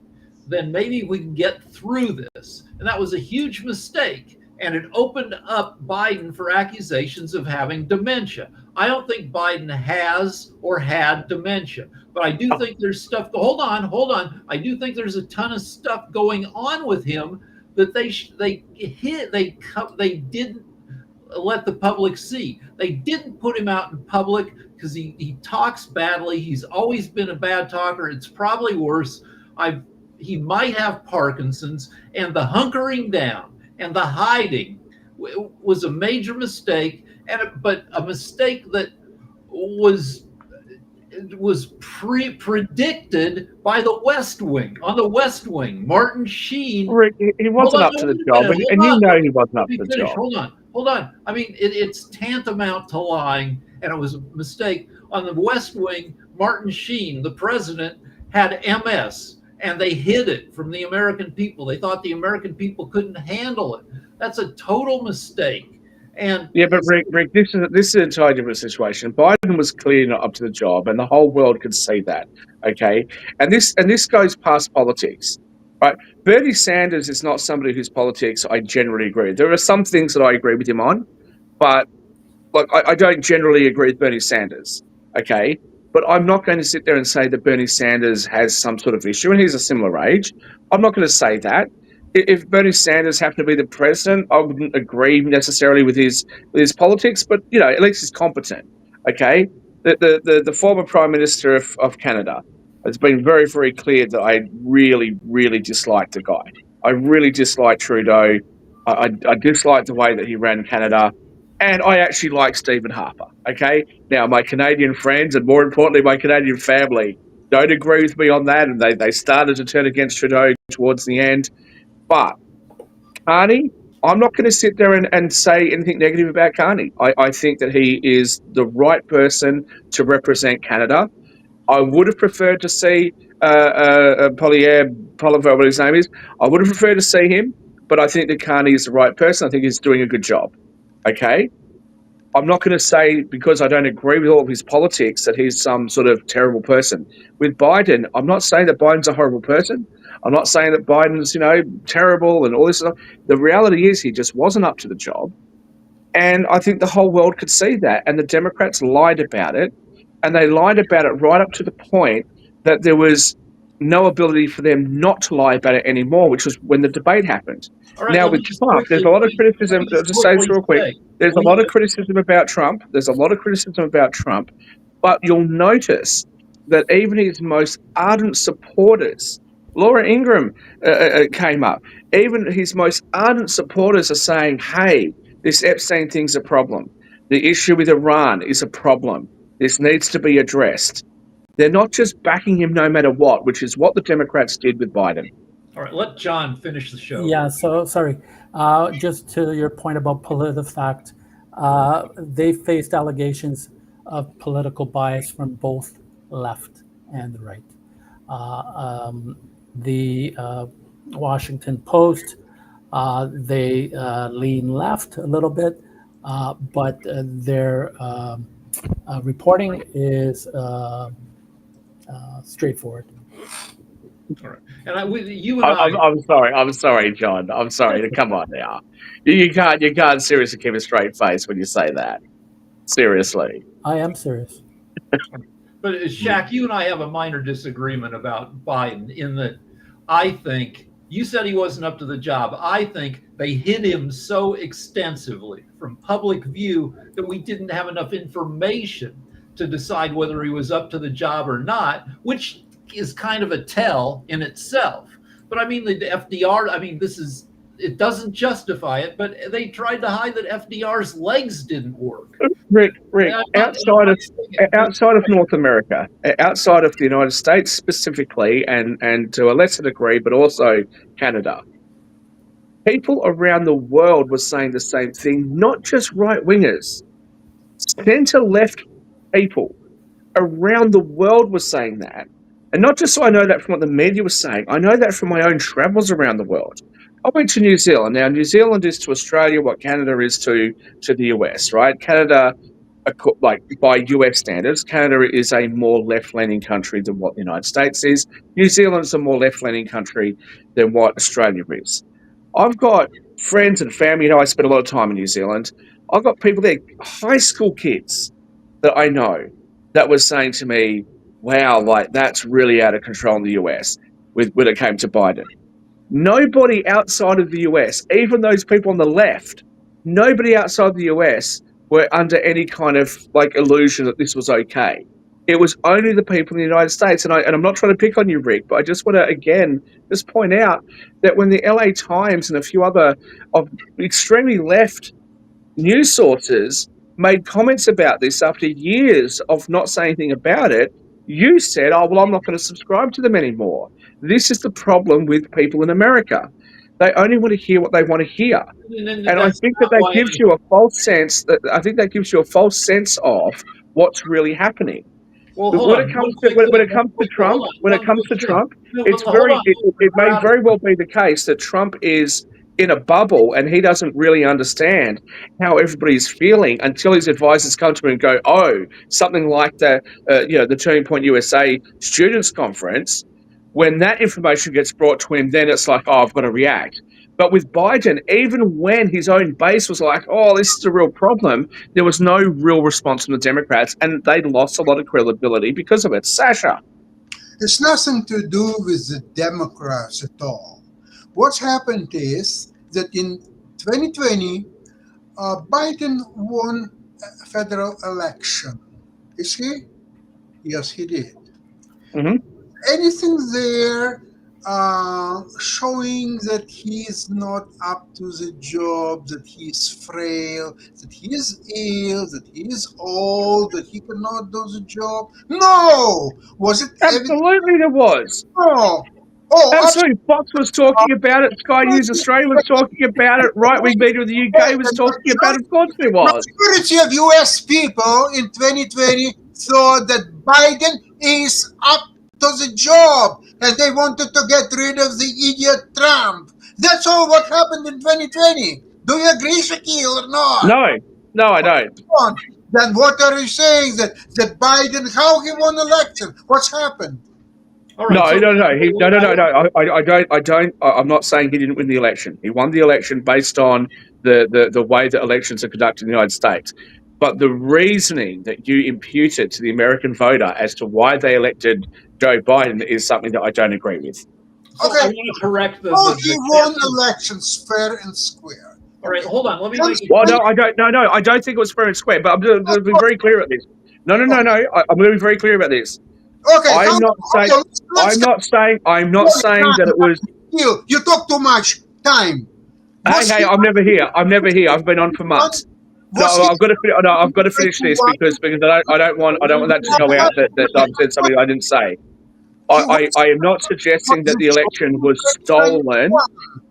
then maybe we can get through this. And that was a huge mistake. And it opened up Biden for accusations of having dementia. I don't think Biden has or had dementia, but I do think there's stuff. Hold on. I do think there's a ton of stuff going on with him that they didn't let the public see. They didn't put him out in public because he talks badly. He's always been a bad talker. It's probably worse. He might have Parkinson's, and the hunkering down and the hiding was a major mistake, but a mistake that was predicted by the West Wing. On the West Wing, Martin Sheen. Rick, he wasn't up to the job, and you know he wasn't up to the job. Hold on. I mean, it's tantamount to lying, and it was a mistake. On the West Wing, Martin Sheen, the president, had MS. And they hid it from the American people. They thought the American people couldn't handle it. That's a total mistake. And yeah, but Rick, this is an entirely different situation. Biden was clearly not up to the job, and the whole world could see that. Okay, and this goes past politics, right? Bernie Sanders is not somebody whose politics I generally agree with. There are some things that I agree with him on, but like I don't generally agree with Bernie Sanders. Okay. But I'm not going to sit there and say that Bernie Sanders has some sort of issue, and he's a similar age. I'm not going to say that. If Bernie Sanders happened to be the president, I wouldn't agree necessarily with his politics, but at least he's competent. Okay, the former Prime Minister of Canada has been very, very clear that I really, really dislike the guy. I really dislike Trudeau. I dislike the way that he ran Canada. And I actually like Stephen Harper, okay? Now, my Canadian friends and, more importantly, my Canadian family don't agree with me on that, and they started to turn against Trudeau towards the end. But Carney, I'm not going to sit there and say anything negative about Carney. I think that he is the right person to represent Canada. I would have preferred to see Poilievre, whatever his name is. I would have preferred to see him, but I think that Carney is the right person. I think he's doing a good job. Okay, I'm not going to say because I don't agree with all of his politics that he's some sort of terrible person. With Biden, I'm not saying that Biden's a horrible person. I'm not saying that Biden's, terrible and all this stuff. The reality is he just wasn't up to the job. And I think the whole world could see that. And the Democrats lied about it. And they lied about it right up to the point that there was no ability for them not to lie about it anymore, which was when the debate happened. All right, Now let me with just Trump, there's a lot of criticism. let me just Just say this quickly real quick. say, There's a lot of criticism about Trump. But you'll notice that even his most ardent supporters, Laura Ingraham came up. Even his most ardent supporters are saying, "Hey, this Epstein thing's a problem. The issue with Iran is a problem. This needs to be addressed." They're not just backing him no matter what, which is what the Democrats did with Biden. All right, let John finish the show. Yeah, so sorry. Just to your point about PolitiFact, they faced allegations of political bias from both left and the right. The Washington Post, they lean left a little bit, but their reporting is straightforward. All right. And you and I'm sorry, John. I'm sorry. Come on now. You can't seriously keep a straight face when you say that. Seriously. I am serious. But Shaq, you and I have a minor disagreement about Biden in that I think you said he wasn't up to the job. I think they hid him so extensively from public view that we didn't have enough information to decide whether he was up to the job or not, which is kind of a tell in itself. But I mean, the FDR, I mean, it doesn't justify it, but they tried to hide that FDR's legs didn't work. Rick, outside of North America, outside of the United States specifically, and to a lesser degree, but also Canada, people around the world were saying the same thing, not just right-wingers. Center-left people around the world were saying that. And not just so I know that from what the media was saying, I know that from my own travels around the world. I went to New Zealand. Now, New Zealand is to Australia what Canada is to the US, right? Canada, like by US standards, Canada is a more left-leaning country than what the United States is. New Zealand is a more left-leaning country than what Australia is. I've got friends and family, I spent a lot of time in New Zealand. I've got people there, high school kids that I know that was saying to me, wow, like that's really out of control in the US when it came to Biden. Nobody outside of the US, even those people on the left, nobody outside the US were under any kind of like illusion that this was okay. It was only the people in the United States. And I'm not trying to pick on you, Rick, but I just want to, again, just point out that when the LA Times and a few other of extremely left news sources made comments about this after years of not saying anything about it, you said, oh, well, I'm not going to subscribe to them anymore. This is the problem with people in America. They only want to hear what they want to hear. And I think that gives you a false sense. That gives you a false sense of what's really happening. Well, when it comes to Trump, it may very well be the case that Trump is in a bubble and he doesn't really understand how everybody's feeling until his advisors come to him and go, oh, something like the Turning Point USA Students Conference. When that information gets brought to him, then it's like, oh, I've got to react. But with Biden, even when his own base was like, oh, this is a real problem, there was no real response from the Democrats, and they lost a lot of credibility because of it. Sasha. It's nothing to do with the Democrats at all. What's happened is that in 2020, Biden won a federal election. Is he? Yes, he did. Mm-hmm. Anything there showing that he's not up to the job, that he's frail, that he is ill, that he is old, that he cannot do the job? No! Was it? Absolutely there was. No. Oh, absolutely. Fox was talking about it. Sky News Australia was talking about it. Right-wing media of the UK was talking about it. Of course there was. The majority of US people in 2020 thought that Biden is up to the job, and they wanted to get rid of the idiot Trump. That's all what happened in 2020. Do you agree, Shaquille, or not? No, I don't. Then what are you saying? That Biden, how he won election? What's happened? Right, no. I don't. I'm not saying he didn't win the election. He won the election based on the way that elections are conducted in the United States. But the reasoning that you imputed to the American voter as to why they elected Joe Biden is something that I don't agree with. So Okay. I want to correct the. Oh, the- he the- won elections fair and square. All right, hold on. Let me make it. Well, no, I don't. No, I don't think it was fair and square. But I'm going to be very clear about this. No. I'm going to be very clear about this. Okay, I'm not saying. I'm not saying that it was. You talk too much time. Hey, I'm never here. I've been on for months. No, I've got to finish this because I don't want that to go out that I've said something I didn't say. I am not suggesting that the election was stolen,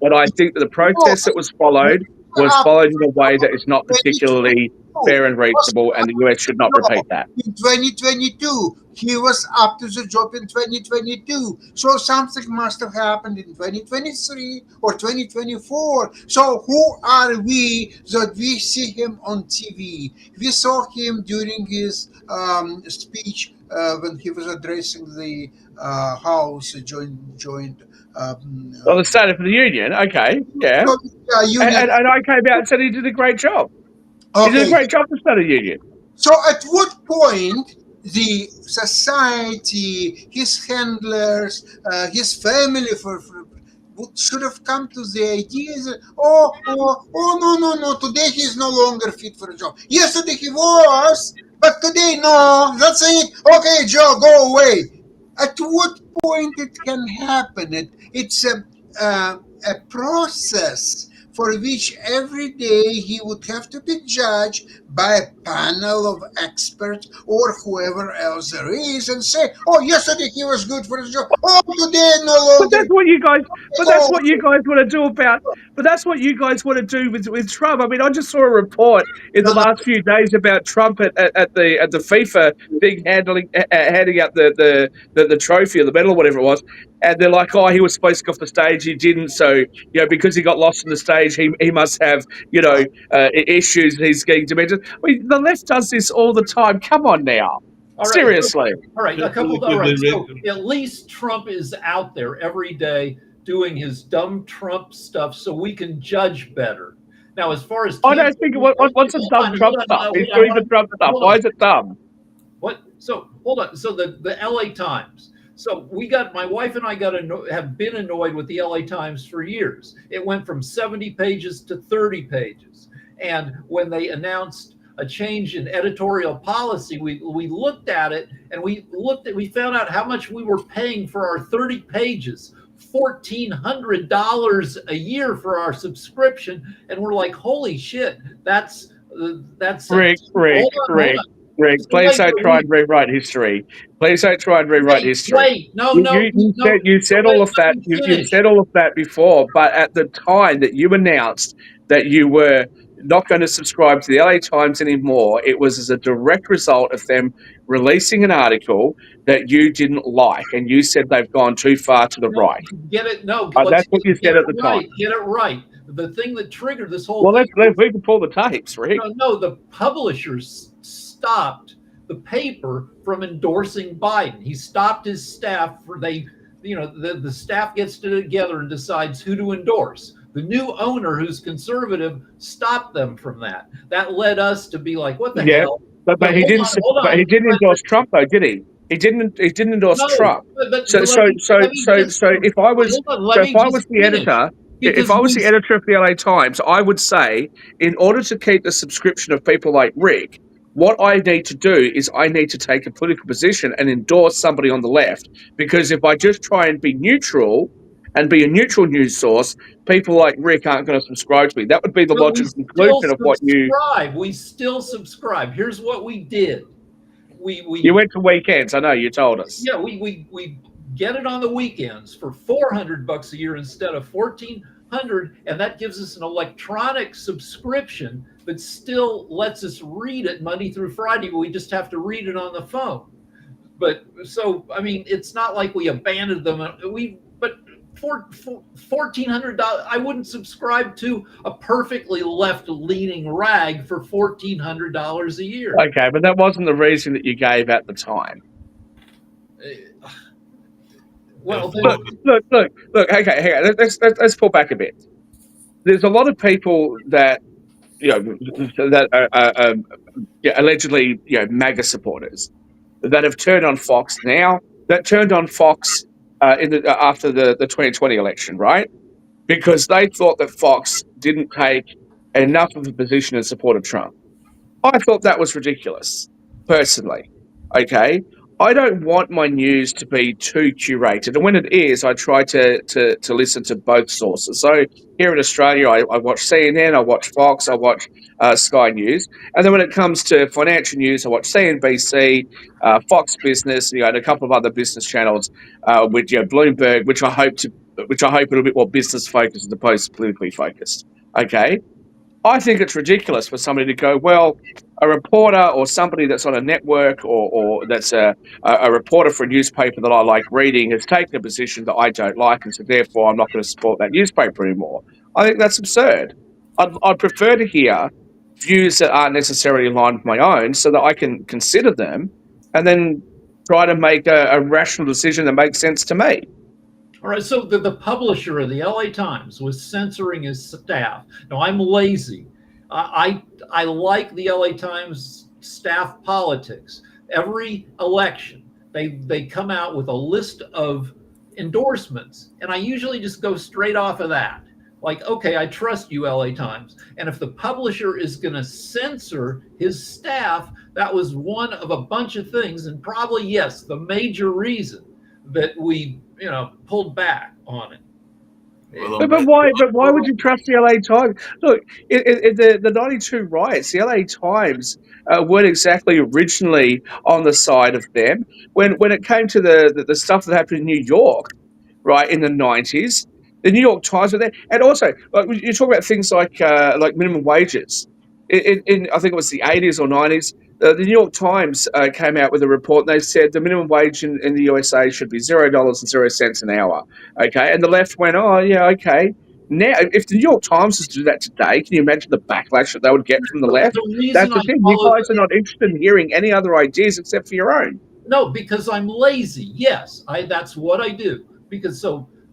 but I think that the protest that was followed in a way that is not particularly fair and reasonable, and the US should not repeat that. In 2022, he was up to the job in 2022. So something must have happened in 2023 or 2024. So who are we that we see him on TV? We saw him during his speech when he was addressing the House joint. Well, the State of the Union, okay, yeah. And I came out and said he did a great job. Okay. He did a great job for State of the Union. So at what point the society, his handlers, his family should have come to the idea that, no, today he's no longer fit for a job. Yesterday he was, but today no, that's it. Okay, Joe, go away. At what point it can happen? It's a process for which every day he would have to be judged by a panel of experts or whoever else there is, and say, "Oh, yesterday he was good for his job. Oh, today no longer." But that's what you guys. But that's what you guys want to do about. But that's what you guys want to do with Trump. I mean, I just saw a report in the last few days about Trump at the FIFA thing handing out the trophy or the medal or whatever it was, and they're like, "Oh, he was supposed to go off the stage, he didn't. So because he got lost on the stage, he must have issues. He's getting dementia." I mean, the left does this all the time. Come on now. All right, Seriously. All right, so at least Trump is out there every day doing his dumb Trump stuff so we can judge better. Now, as far as... I don't think... What's the dumb Trump stuff? He's doing the Trump stuff. Why is it dumb? What? So, hold on. So the LA Times. So my wife and I have been annoyed with the LA Times for years. It went from 70 pages to 30 pages. And when they announced a change in editorial policy, we looked at it and we found out how much we were paying for our 30 pages, $1,400 a year for our subscription, and we're like, holy shit, that's Rick, please don't try and rewrite history. Please don't try and rewrite history. Wait, no. You said all of that. You said all of that before, but at the time that you announced that you were not going to subscribe to the LA Times anymore, it was as a direct result of them releasing an article that you didn't like, and you said they've gone too far to the right. Get it? No. That's what you said at the time. Get it right. The thing that triggered this whole we can pull the tapes, Rick. No, the publishers stopped the paper from endorsing Biden. He stopped his staff the staff gets together and decides who to endorse. The new owner, who's conservative, stopped them from that. That led us to be like, what the hell? But he didn't. But he didn't endorse Trump, though, did he? He didn't endorse Trump. So if I was the editor. If I was the editor of the LA Times, I would say, in order to keep the subscription of people like Rick, what I need to do is I need to take a political position and endorse somebody on the left. Because if I just try and be neutral and be a neutral news source, people like Rick aren't going to subscribe to me. That would be the logical conclusion of what you... We still subscribe. Here's what we did. You went to weekends, I know, you told us. Yeah, we get it on the weekends for $400 a year instead of $1,400, and that gives us an electronic subscription that still lets us read it Monday through Friday, but we just have to read it on the phone. But so, I mean, it's not like we abandoned them. But for $1,400, I wouldn't subscribe to a perfectly left-leaning rag for $1,400 a year. Okay, but that wasn't the reason that you gave at the time. Well, look. Okay, let's pull back a bit. There's a lot of people that that allegedly MAGA supporters that have turned on Fox now, that turned on Fox after the 2020 election, right? Because they thought that Fox didn't take enough of a position in support of Trump. I thought that was ridiculous, personally. Okay, I don't want my news to be too curated, and when it is, I try to listen to both sources. So here in Australia, I watch CNN, I watch Fox, I watch Sky News, and then when it comes to financial news, I watch CNBC, Fox Business, and a couple of other business channels with Bloomberg, which I hope a little bit more business focused as opposed to politically focused. Okay. I think it's ridiculous for somebody to go, well, a reporter or somebody that's on a network or that's a reporter for a newspaper that I like reading has taken a position that I don't like, and so therefore I'm not going to support that newspaper anymore. I think that's absurd. I'd prefer to hear views that aren't necessarily aligned with my own so that I can consider them and then try to make a rational decision that makes sense to me. All right, so the publisher of the LA Times was censoring his staff. Now, I'm lazy. I like the LA Times staff politics. Every election, they come out with a list of endorsements, and I usually just go straight off of that. Like, okay, I trust you, LA Times. And if the publisher is going to censor his staff, that was one of a bunch of things, and probably, yes, the major reason that we pulled back on it. But why would you trust the LA Times? Look, in the 92 riots, the LA Times weren't exactly originally on the side of them. When it came to the stuff that happened in New York, right, in the 90s, the New York Times were there. And also, you talk about things like minimum wages. In I think it was the 80s or 90s, the New York Times came out with a report, and they said the minimum wage in the USA should be $0.00 an hour. Okay, and the left went, oh yeah, okay. Now, if the New York Times was to do that today, can you imagine the backlash that they would get from the left? That's the thing. You guys are not interested in hearing any other ideas except for your own. No, because I'm lazy. Yes, that's what I do. Because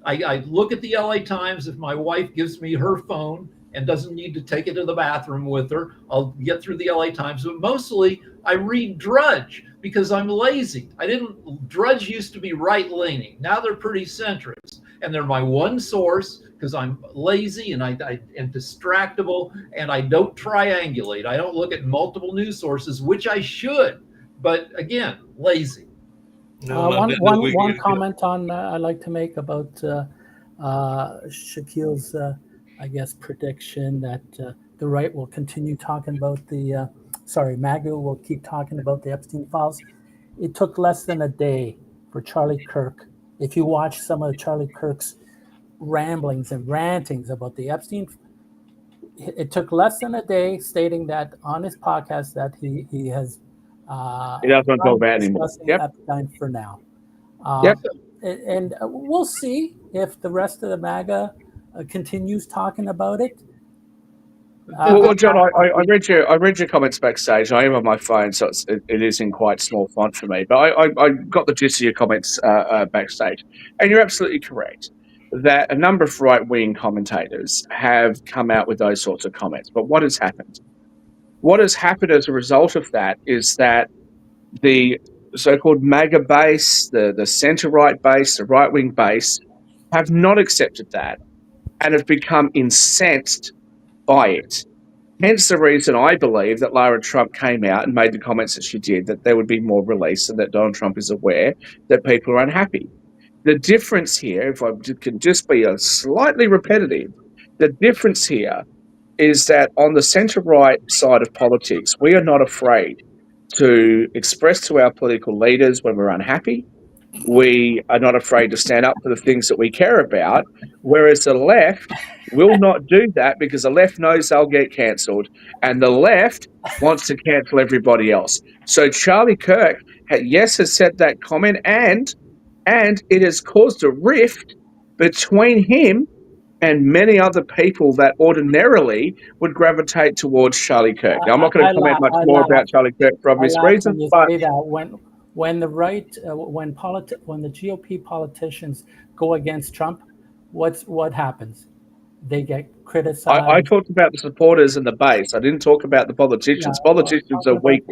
I look at the LA Times. If my wife gives me her phone and doesn't need to take it to the bathroom with her, I'll get through the LA Times. But mostly I read Drudge because I'm lazy. Drudge used to be right-leaning. Now they're pretty centrist. And they're my one source because I'm lazy and I am distractible, and I don't triangulate. I don't look at multiple news sources, which I should. But again, lazy. One comment I'd like to make about Shaquille's prediction that the right will continue talking about MAGA will keep talking about the Epstein files. It took less than a day for Charlie Kirk. If you watch some of Charlie Kirk's ramblings and rantings about the Epstein, it took less than a day stating that on his podcast that he has he doesn't talk about anymore. Epstein for now. And we'll see if the rest of the MAGA continues talking about it. Well, John, I read your comments backstage. I am on my phone, so it is in quite small font for me. But I got the gist of your comments backstage, and you're absolutely correct that a number of right-wing commentators have come out with those sorts of comments. But what has happened? What has happened as a result of that is that the so-called MAGA base, the centre-right base, the right-wing base, have not accepted that and have become incensed by it. Hence the reason I believe that Lara Trump came out and made the comments that she did, that there would be more release and that Donald Trump is aware that people are unhappy. The difference here, if I can just be slightly repetitive, the difference here is that on the centre-right side of politics, we are not afraid to express to our political leaders when we're unhappy. We are not afraid to stand up for the things that we care about, whereas the left will not do that because the left knows they'll get cancelled, and the left wants to cancel everybody else. So Charlie Kirk, has said that comment, and it has caused a rift between him and many other people that ordinarily would gravitate towards Charlie Kirk. Now, I'm not going to comment much more about Charlie Kirk for obvious reasons, but when the right, when the GOP politicians go against Trump, what happens? they get criticized. I talked about the supporters and the base. I didn't talk about the politicians. Yeah, Politicians are weak,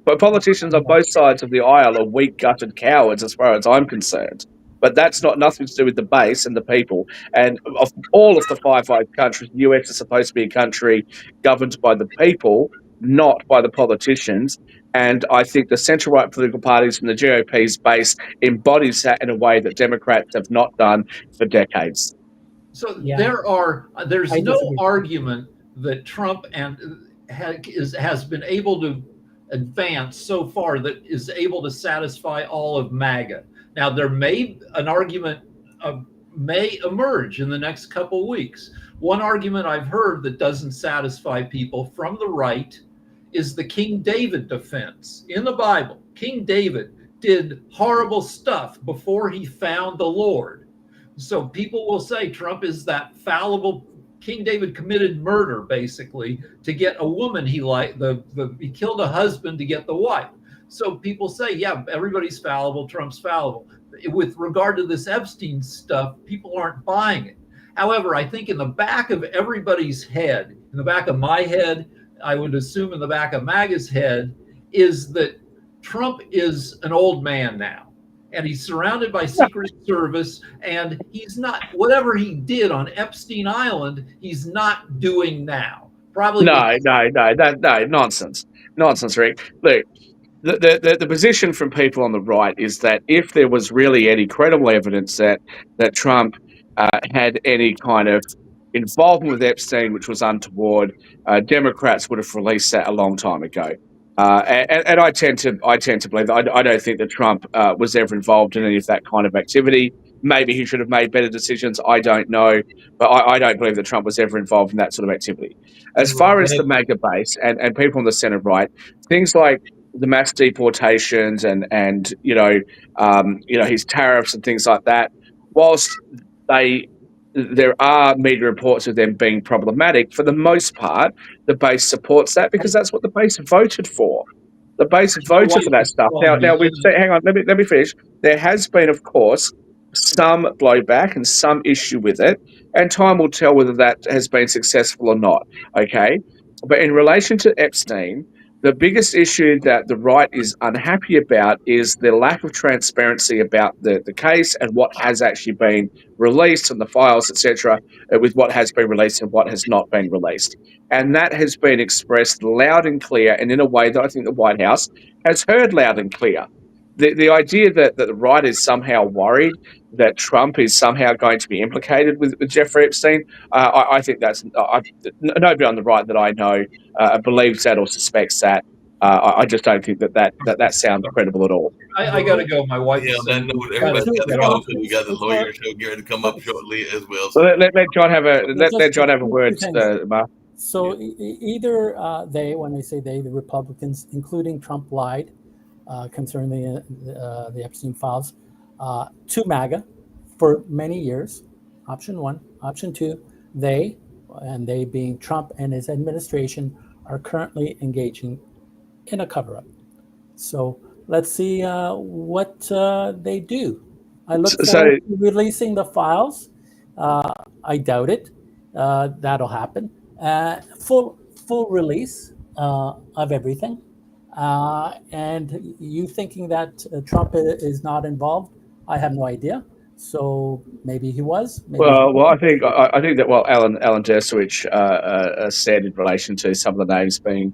but politicians on both sides of the aisle are weak-gutted cowards, as far as I'm concerned. But that's not nothing to do with the base and the people. And of all of the Five Eyes countries, the US is supposed to be a country governed by the people, not by the politicians. And I think the centre-right political parties and the GOP's base embodies that in a way that Democrats have not done for decades. So Yeah. there's I no disagree. argument that Trump has been able to advance so far that is able to satisfy all of MAGA. Now an argument may emerge in the next couple weeks. One argument I've heard that doesn't satisfy people from the right is the King David defense. In the Bible, King David did horrible stuff before he found the Lord. So people will say Trump is that fallible. King David committed murder basically to get a woman he liked. He killed a husband to get the wife. So people say, yeah, everybody's fallible. Trump's fallible. With regard to this Epstein stuff, people aren't buying it. However, I think in the back of everybody's head, in the back of my head, I would assume in the back of MAGA's head, is that Trump is an old man now. And he's surrounded by Secret Service, and he's not, whatever he did on Epstein Island, he's not doing now. Probably No, nonsense, Rick. Look, the position from people on the right is that if there was really any credible evidence that Trump had any kind of involvement with Epstein, which was untoward, Democrats would have released that a long time ago. And I tend to believe that. I don't think that Trump was ever involved in any of that kind of activity. Maybe he should have made better decisions. I don't know, but I don't believe that Trump was ever involved in that sort of activity. As far as the MAGA base and people on the center right, things like the mass deportations and his tariffs and things like that, whilst there are media reports of them being problematic, for the most part, the base supports that because that's what the base voted for. The base voted for that stuff. Now we've said, hang on, let me finish. There has been, of course, some blowback and some issue with it, and time will tell whether that has been successful or not. Okay, but in relation to Epstein, the biggest issue that the right is unhappy about is the lack of transparency about the case and what has actually been released and the files, etc., with what has been released and what has not been released. And that has been expressed loud and clear and in a way that I think the White House has heard loud and clear. The idea that the right is somehow worried that Trump is somehow going to be implicated with Jeffrey Epstein, I think that's nobody on the right that I know believes that or suspects that. I just don't think that sounds credible at all. I got to go. My wife. Yeah, on that note, everybody's got to go. So we got the lawyer show gearing to come up shortly as well. So let John have a word, Mark. So either when I say they, the Republicans, including Trump, lied concerning the Epstein files to MAGA for many years. Option one. Option two, they being Trump and his administration, are currently engaging in a cover-up. So let's see what they do. I look forward to releasing the files. I doubt it. That'll happen. Full release of everything. And you thinking that Trump is not involved, I have no idea. So maybe he was. Maybe I think that Alan Dershowitz said in relation to some of the names being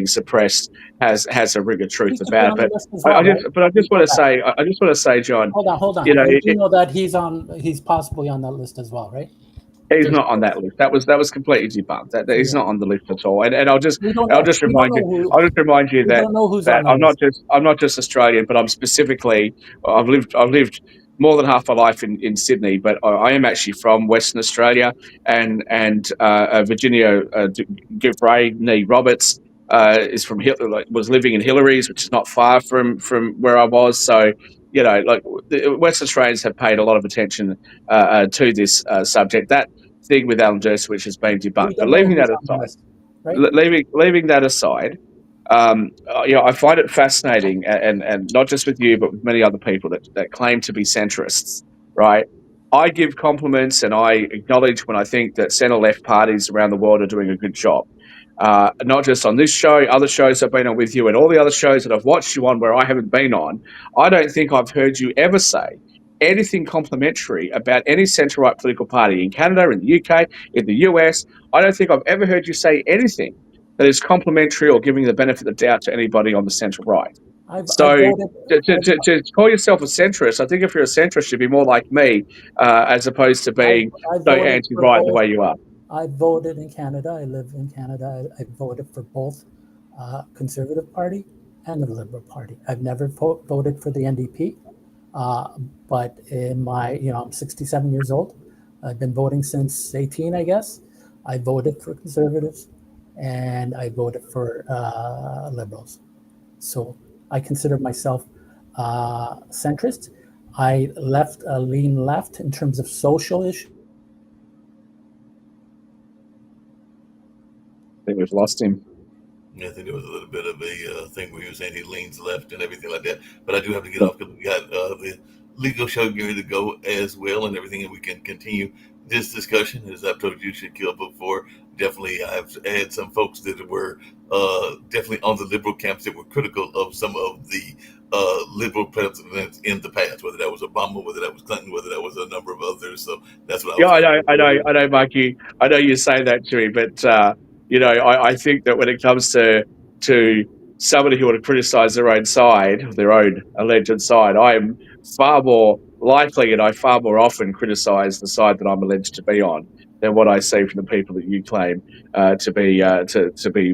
suppressed has a ring of truth about it. But I just want to say, John. Hold on. You know that he's possibly on that list as well, right? He's not on that list. That was completely debunked. That he's not on the list at all. And I'll just remind you that I'm not just Australian, but I've lived more than half my life in Sydney, but I am actually from Western Australia, and Virginia Givray Nee Roberts is from was living in Hillary's, which is not far from where I was. So West Australians have paid a lot of attention to this subject. That thing with Alan Dershowitz has been debunked. But leaving that aside, I find it fascinating, and not just with you, but with many other people that claim to be centrists, right? I give compliments and I acknowledge when I think that centre-left parties around the world are doing a good job. Not just on this show, other shows I've been on with you and all the other shows that I've watched you on where I haven't been on, I don't think I've heard you ever say anything complimentary about any centre-right political party in Canada, in the UK, in the US. I don't think I've ever heard you say anything that is complimentary or giving the benefit of the doubt to anybody on the centre-right. I've So voted. to call yourself a centrist, I think if you're a centrist, you'd be more like me, as opposed to being I so voted anti-right for the both. way you are. I voted in Canada. I live in Canada. I voted for both Conservative Party and the Liberal Party. I've never voted for the NDP, but in my, I'm 67 years old. I've been voting since 18, I guess. I voted for Conservatives, and I voted for Liberals. So I consider myself centrist. I lean left in terms of social issues. I think we've lost him. Yeah, I think there was a little bit of a thing where he was saying he leans left and everything like that. But I do have to get off because we got the legal show getting to go as well and everything, and we can continue this discussion. As I've told you, Shaquille, before, definitely I've had some folks that were definitely on the liberal camps that were critical of some of the liberal presidents in the past, whether that was Obama, whether that was Clinton, whether that was a number of others. So that's what I was. I know, Mikey. I know you say that to me, but I think that when it comes to somebody who would criticize their own side, their own alleged side, I am far more likely and I far more often criticize the side that I'm alleged to be on than what I see from the people that you claim to be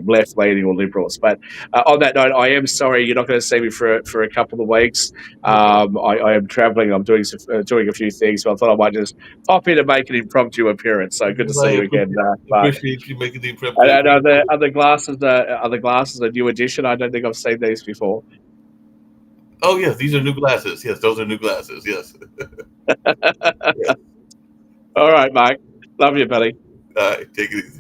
left-leaning or liberals. But on that note, I am sorry you're not going to see me for a couple of weeks. I am traveling. I'm doing a few things, so I thought I might just pop in and make an impromptu appearance. So good to see you again, Mark. Appreciate you making the impromptu. And other glasses, a new edition. I don't think I've seen these before. Oh yes, these are new glasses. Yes, those are new glasses. Yes. All right, Mike. Love you, buddy. All right, take it easy.